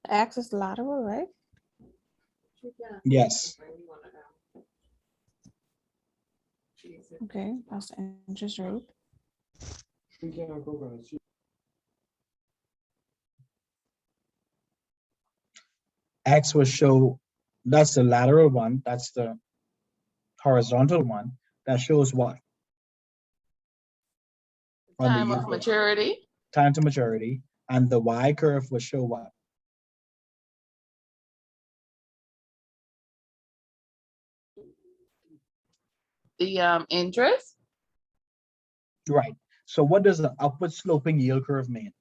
X is lateral, right? Yes. Okay, that's the interest rate. X will show, that's the lateral one, that's the horizontal one, that shows what? On the Time yield of curve. maturity. Time to maturity, and the Y curve will show what? The interest. Right. So what does the upward sloping yield curve mean?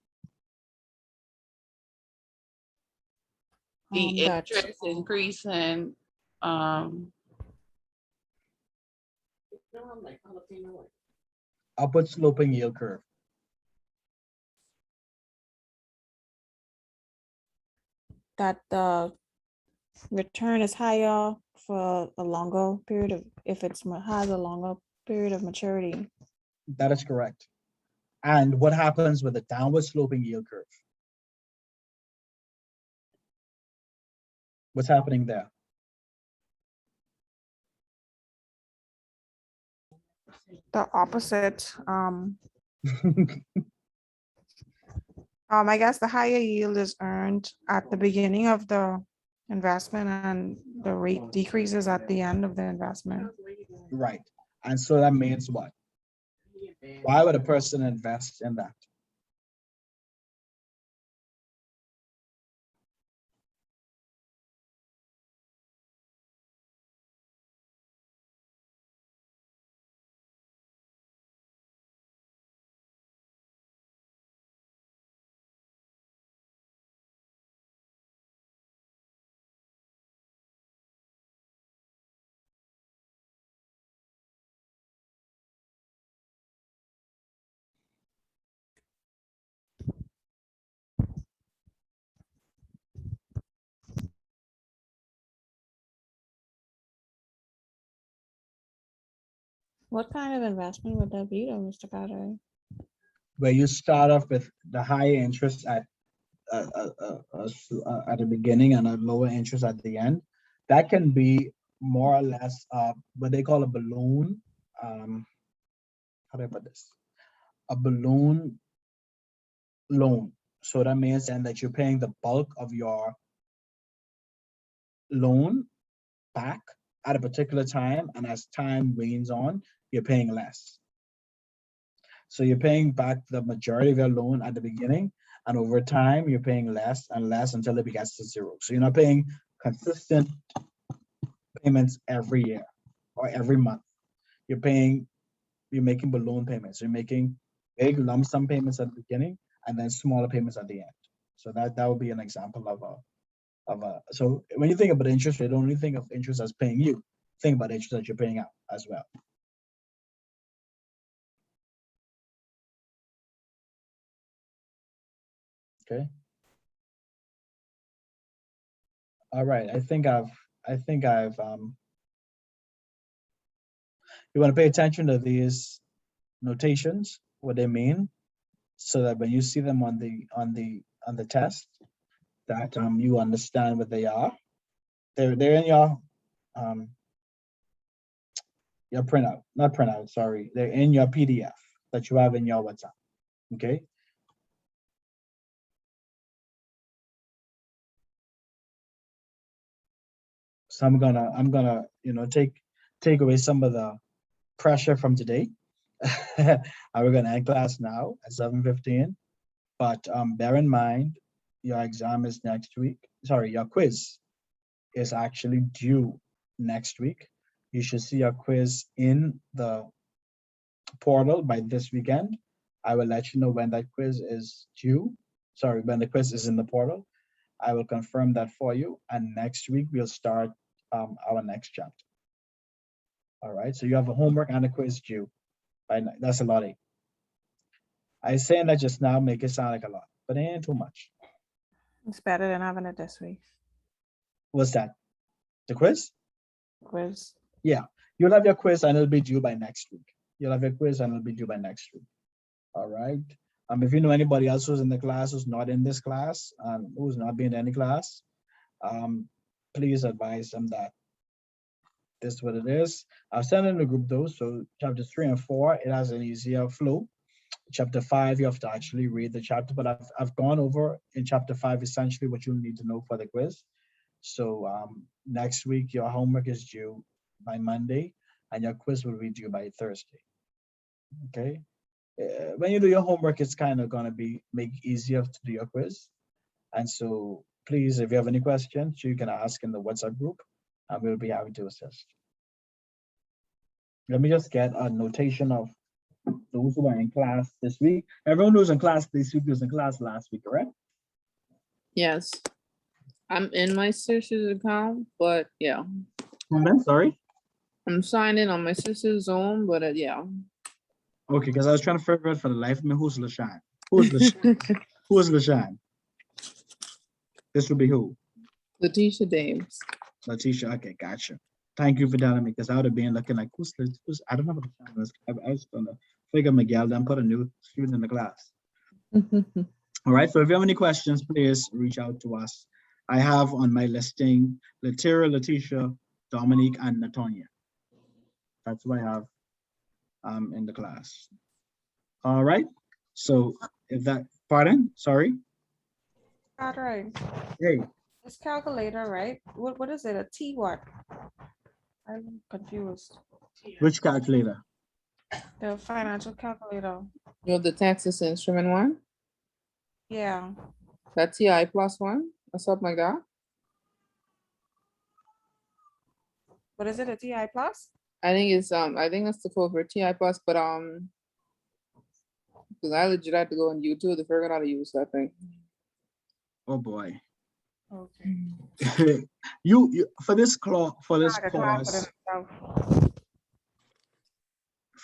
The That interest increasing. Upward sloping yield curve. the return is higher for a longer period of, if it's has a longer period of maturity. That is correct. And what happens with a downward sloping yield curve? What's happening there? The opposite. I guess the higher yield is earned at the beginning of the investment and the rate decreases at the end of the investment. Right. And so that means what? Why would a person invest in that? What kind of investment would that be, though, Mr. Carter? Where you start off with the higher interest at the beginning and a lower interest at the end. That can be more or less what they call a balloon. How do I put this? A balloon loan. So that means then that you're paying the bulk of your loan back at a particular time, and as time wanes on, you're paying less. So you're paying back the majority of your loan at the beginning, and over time you're paying less and less until it gets to zero. So you're not paying consistent payments every year or every month. You're making balloon payments. You're making big lump sum payments at the beginning and then smaller payments at the end. So that would be an example of a. So when you think about interest rate, don't only think of interest as paying you. Think about interest that you're paying out as well. Okay. All right. I think I've you want to pay attention to these notations, what they mean, so that when you see them on the test, that you understand what they are. They're in your printout, not printout, sorry. They're in your PDF that you have in your WhatsApp. Okay. So I'm gonna take away some of the pressure from today. We're gonna end class now at 7:15. But bear in mind, your exam is next week. Sorry, your quiz is actually due next week. You should see your quiz in the portal by this weekend. I will let you know when that quiz is due. Sorry, when the quiz is in the portal. I will confirm that for you. And next week we'll start our next chapter. All right. So you have a homework and a quiz due. That's a lot. I saying that just now make it sound like a lot, but it ain't too much. It's better than having it this week. What's that? The quiz? Quiz. Yeah. You'll have your quiz and it'll be due by next week. You'll have your quiz and it'll be due by next week. All right. If you know anybody else who's in the class who's not in this class and who's not been in any class, please advise them that this is what it is. I've sent in the group though, so chapter 3 and 4, it has an easier flow. Chapter 5, you have to actually read the chapter, but I've gone over in chapter 5 essentially what you'll need to know for the quiz. So next week your homework is due by Monday and your quiz will be due by Thursday. Okay. When you do your homework, it's kind of gonna make easier to do your quiz. And so please, if you have any questions, you can ask in the WhatsApp group and we'll be happy to assist. Let me just get a notation of those who are in class this week. Everyone who's in class this week was in class last week, correct? Yes. I'm in my sister's account, but yeah. I'm sorry. I'm signed in on my sister's Zoom, but yeah. Okay, because I was trying to figure out for the life of me who's LaShawn. Who's LaShawn? Who is LaShawn? This would be who? Letitia Dames. Letitia. Okay, gotcha. Thank you for telling me, because I would have been looking like who's I don't know what LaShawn is. I was gonna figure Miguel, then put a new student in the class. All right. So if you have any questions, please reach out to us. I have on my listing Latira, Letitia, Dominique, and Natonia. That's what I have in the class. All right. So if that, pardon, sorry. All right. Hey, This calculator, right? What is it? A T what? I'm confused. which calculator? The financial calculator. You have the Texas Instrument one, Yeah. that TI plus one, or something like that. What is it? A TI plus? I think that's the code for TI plus, but because I legit had to go on YouTube to figure out how to use that thing. Oh boy. Okay. you for this class for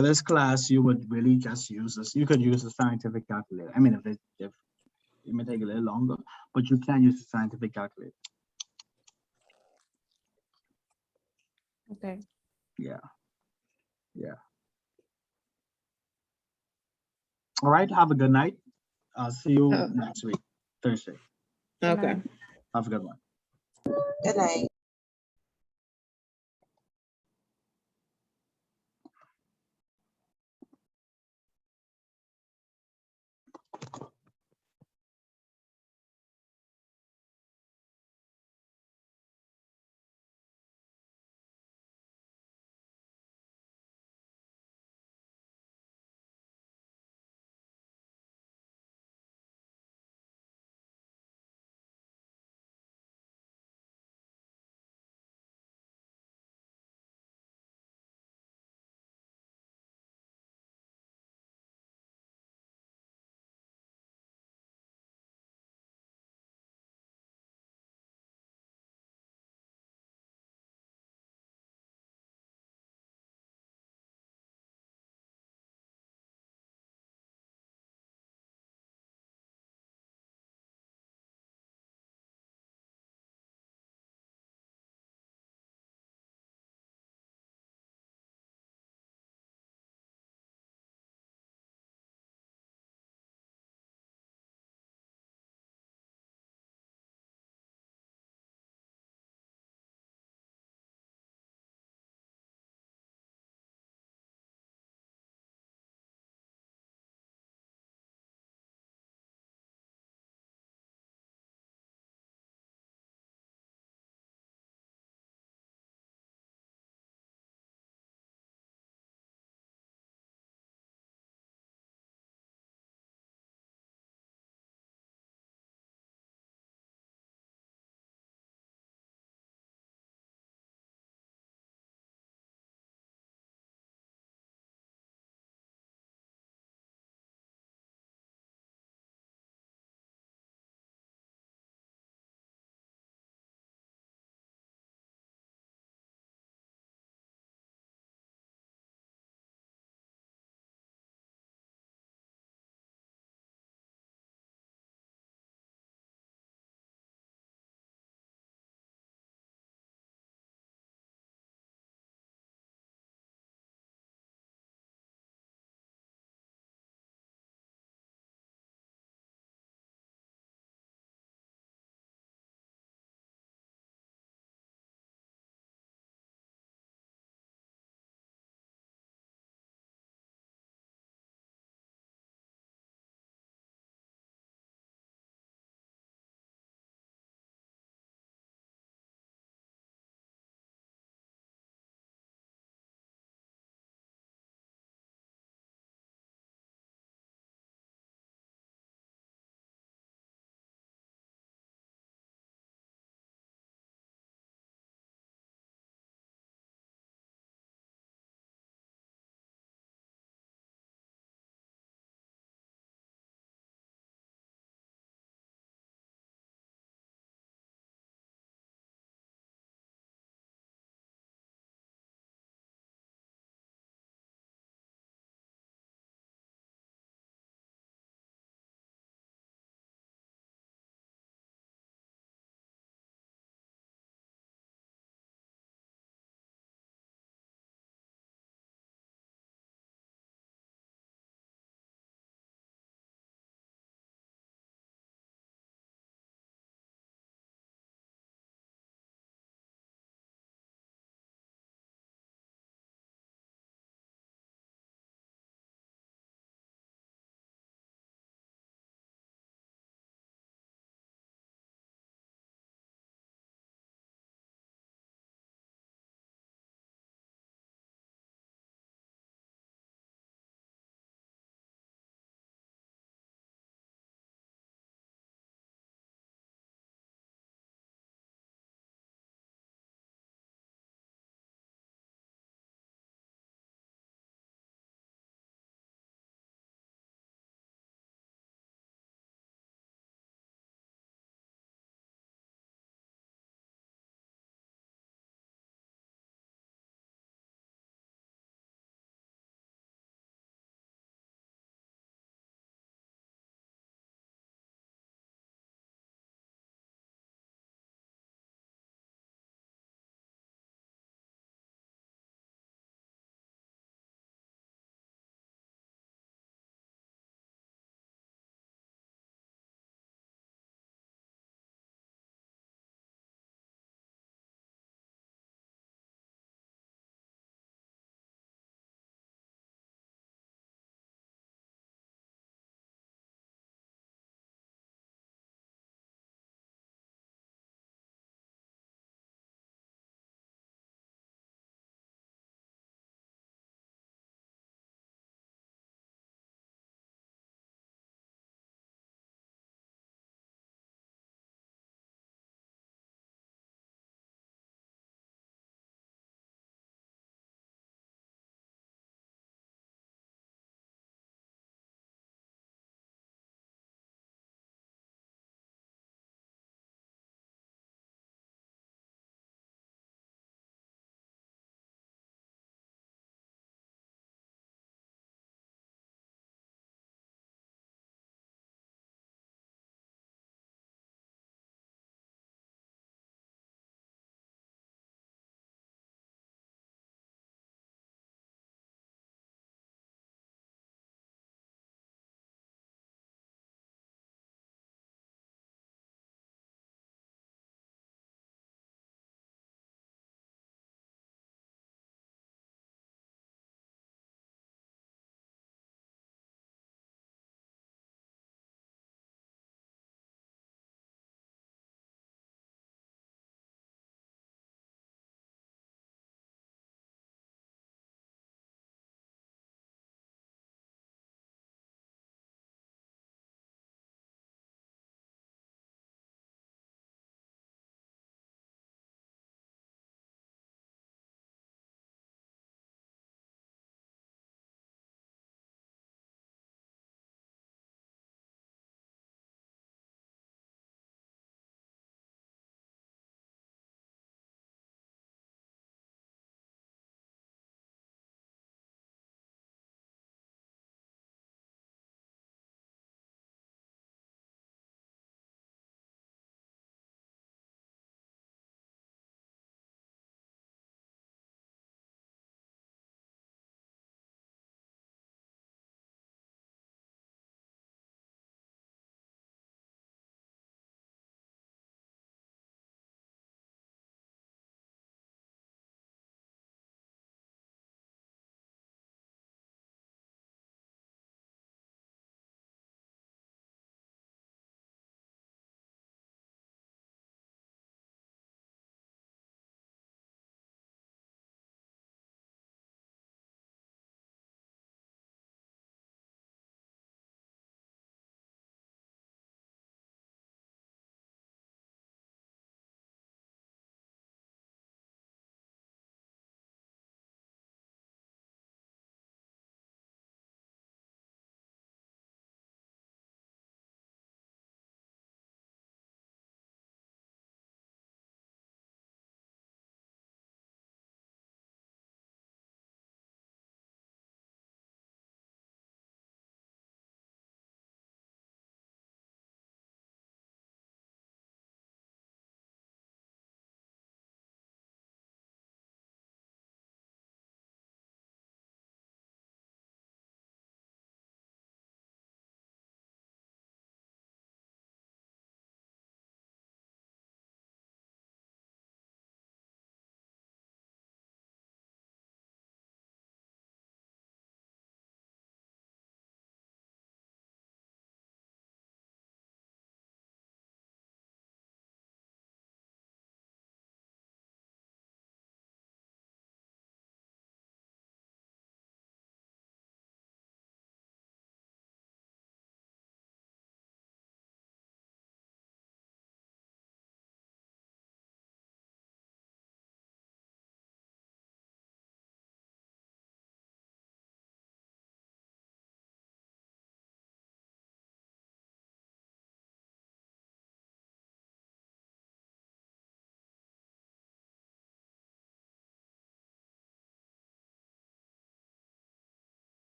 this class you would really just use this. You could use the scientific calculator. I mean, if it may take a little longer, but you can use the scientific calculator. Okay. Yeah. All right. Have a good night. I'll see you next week, Thursday. Good Okay. night. Have a good one. Good night.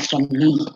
that's gonna be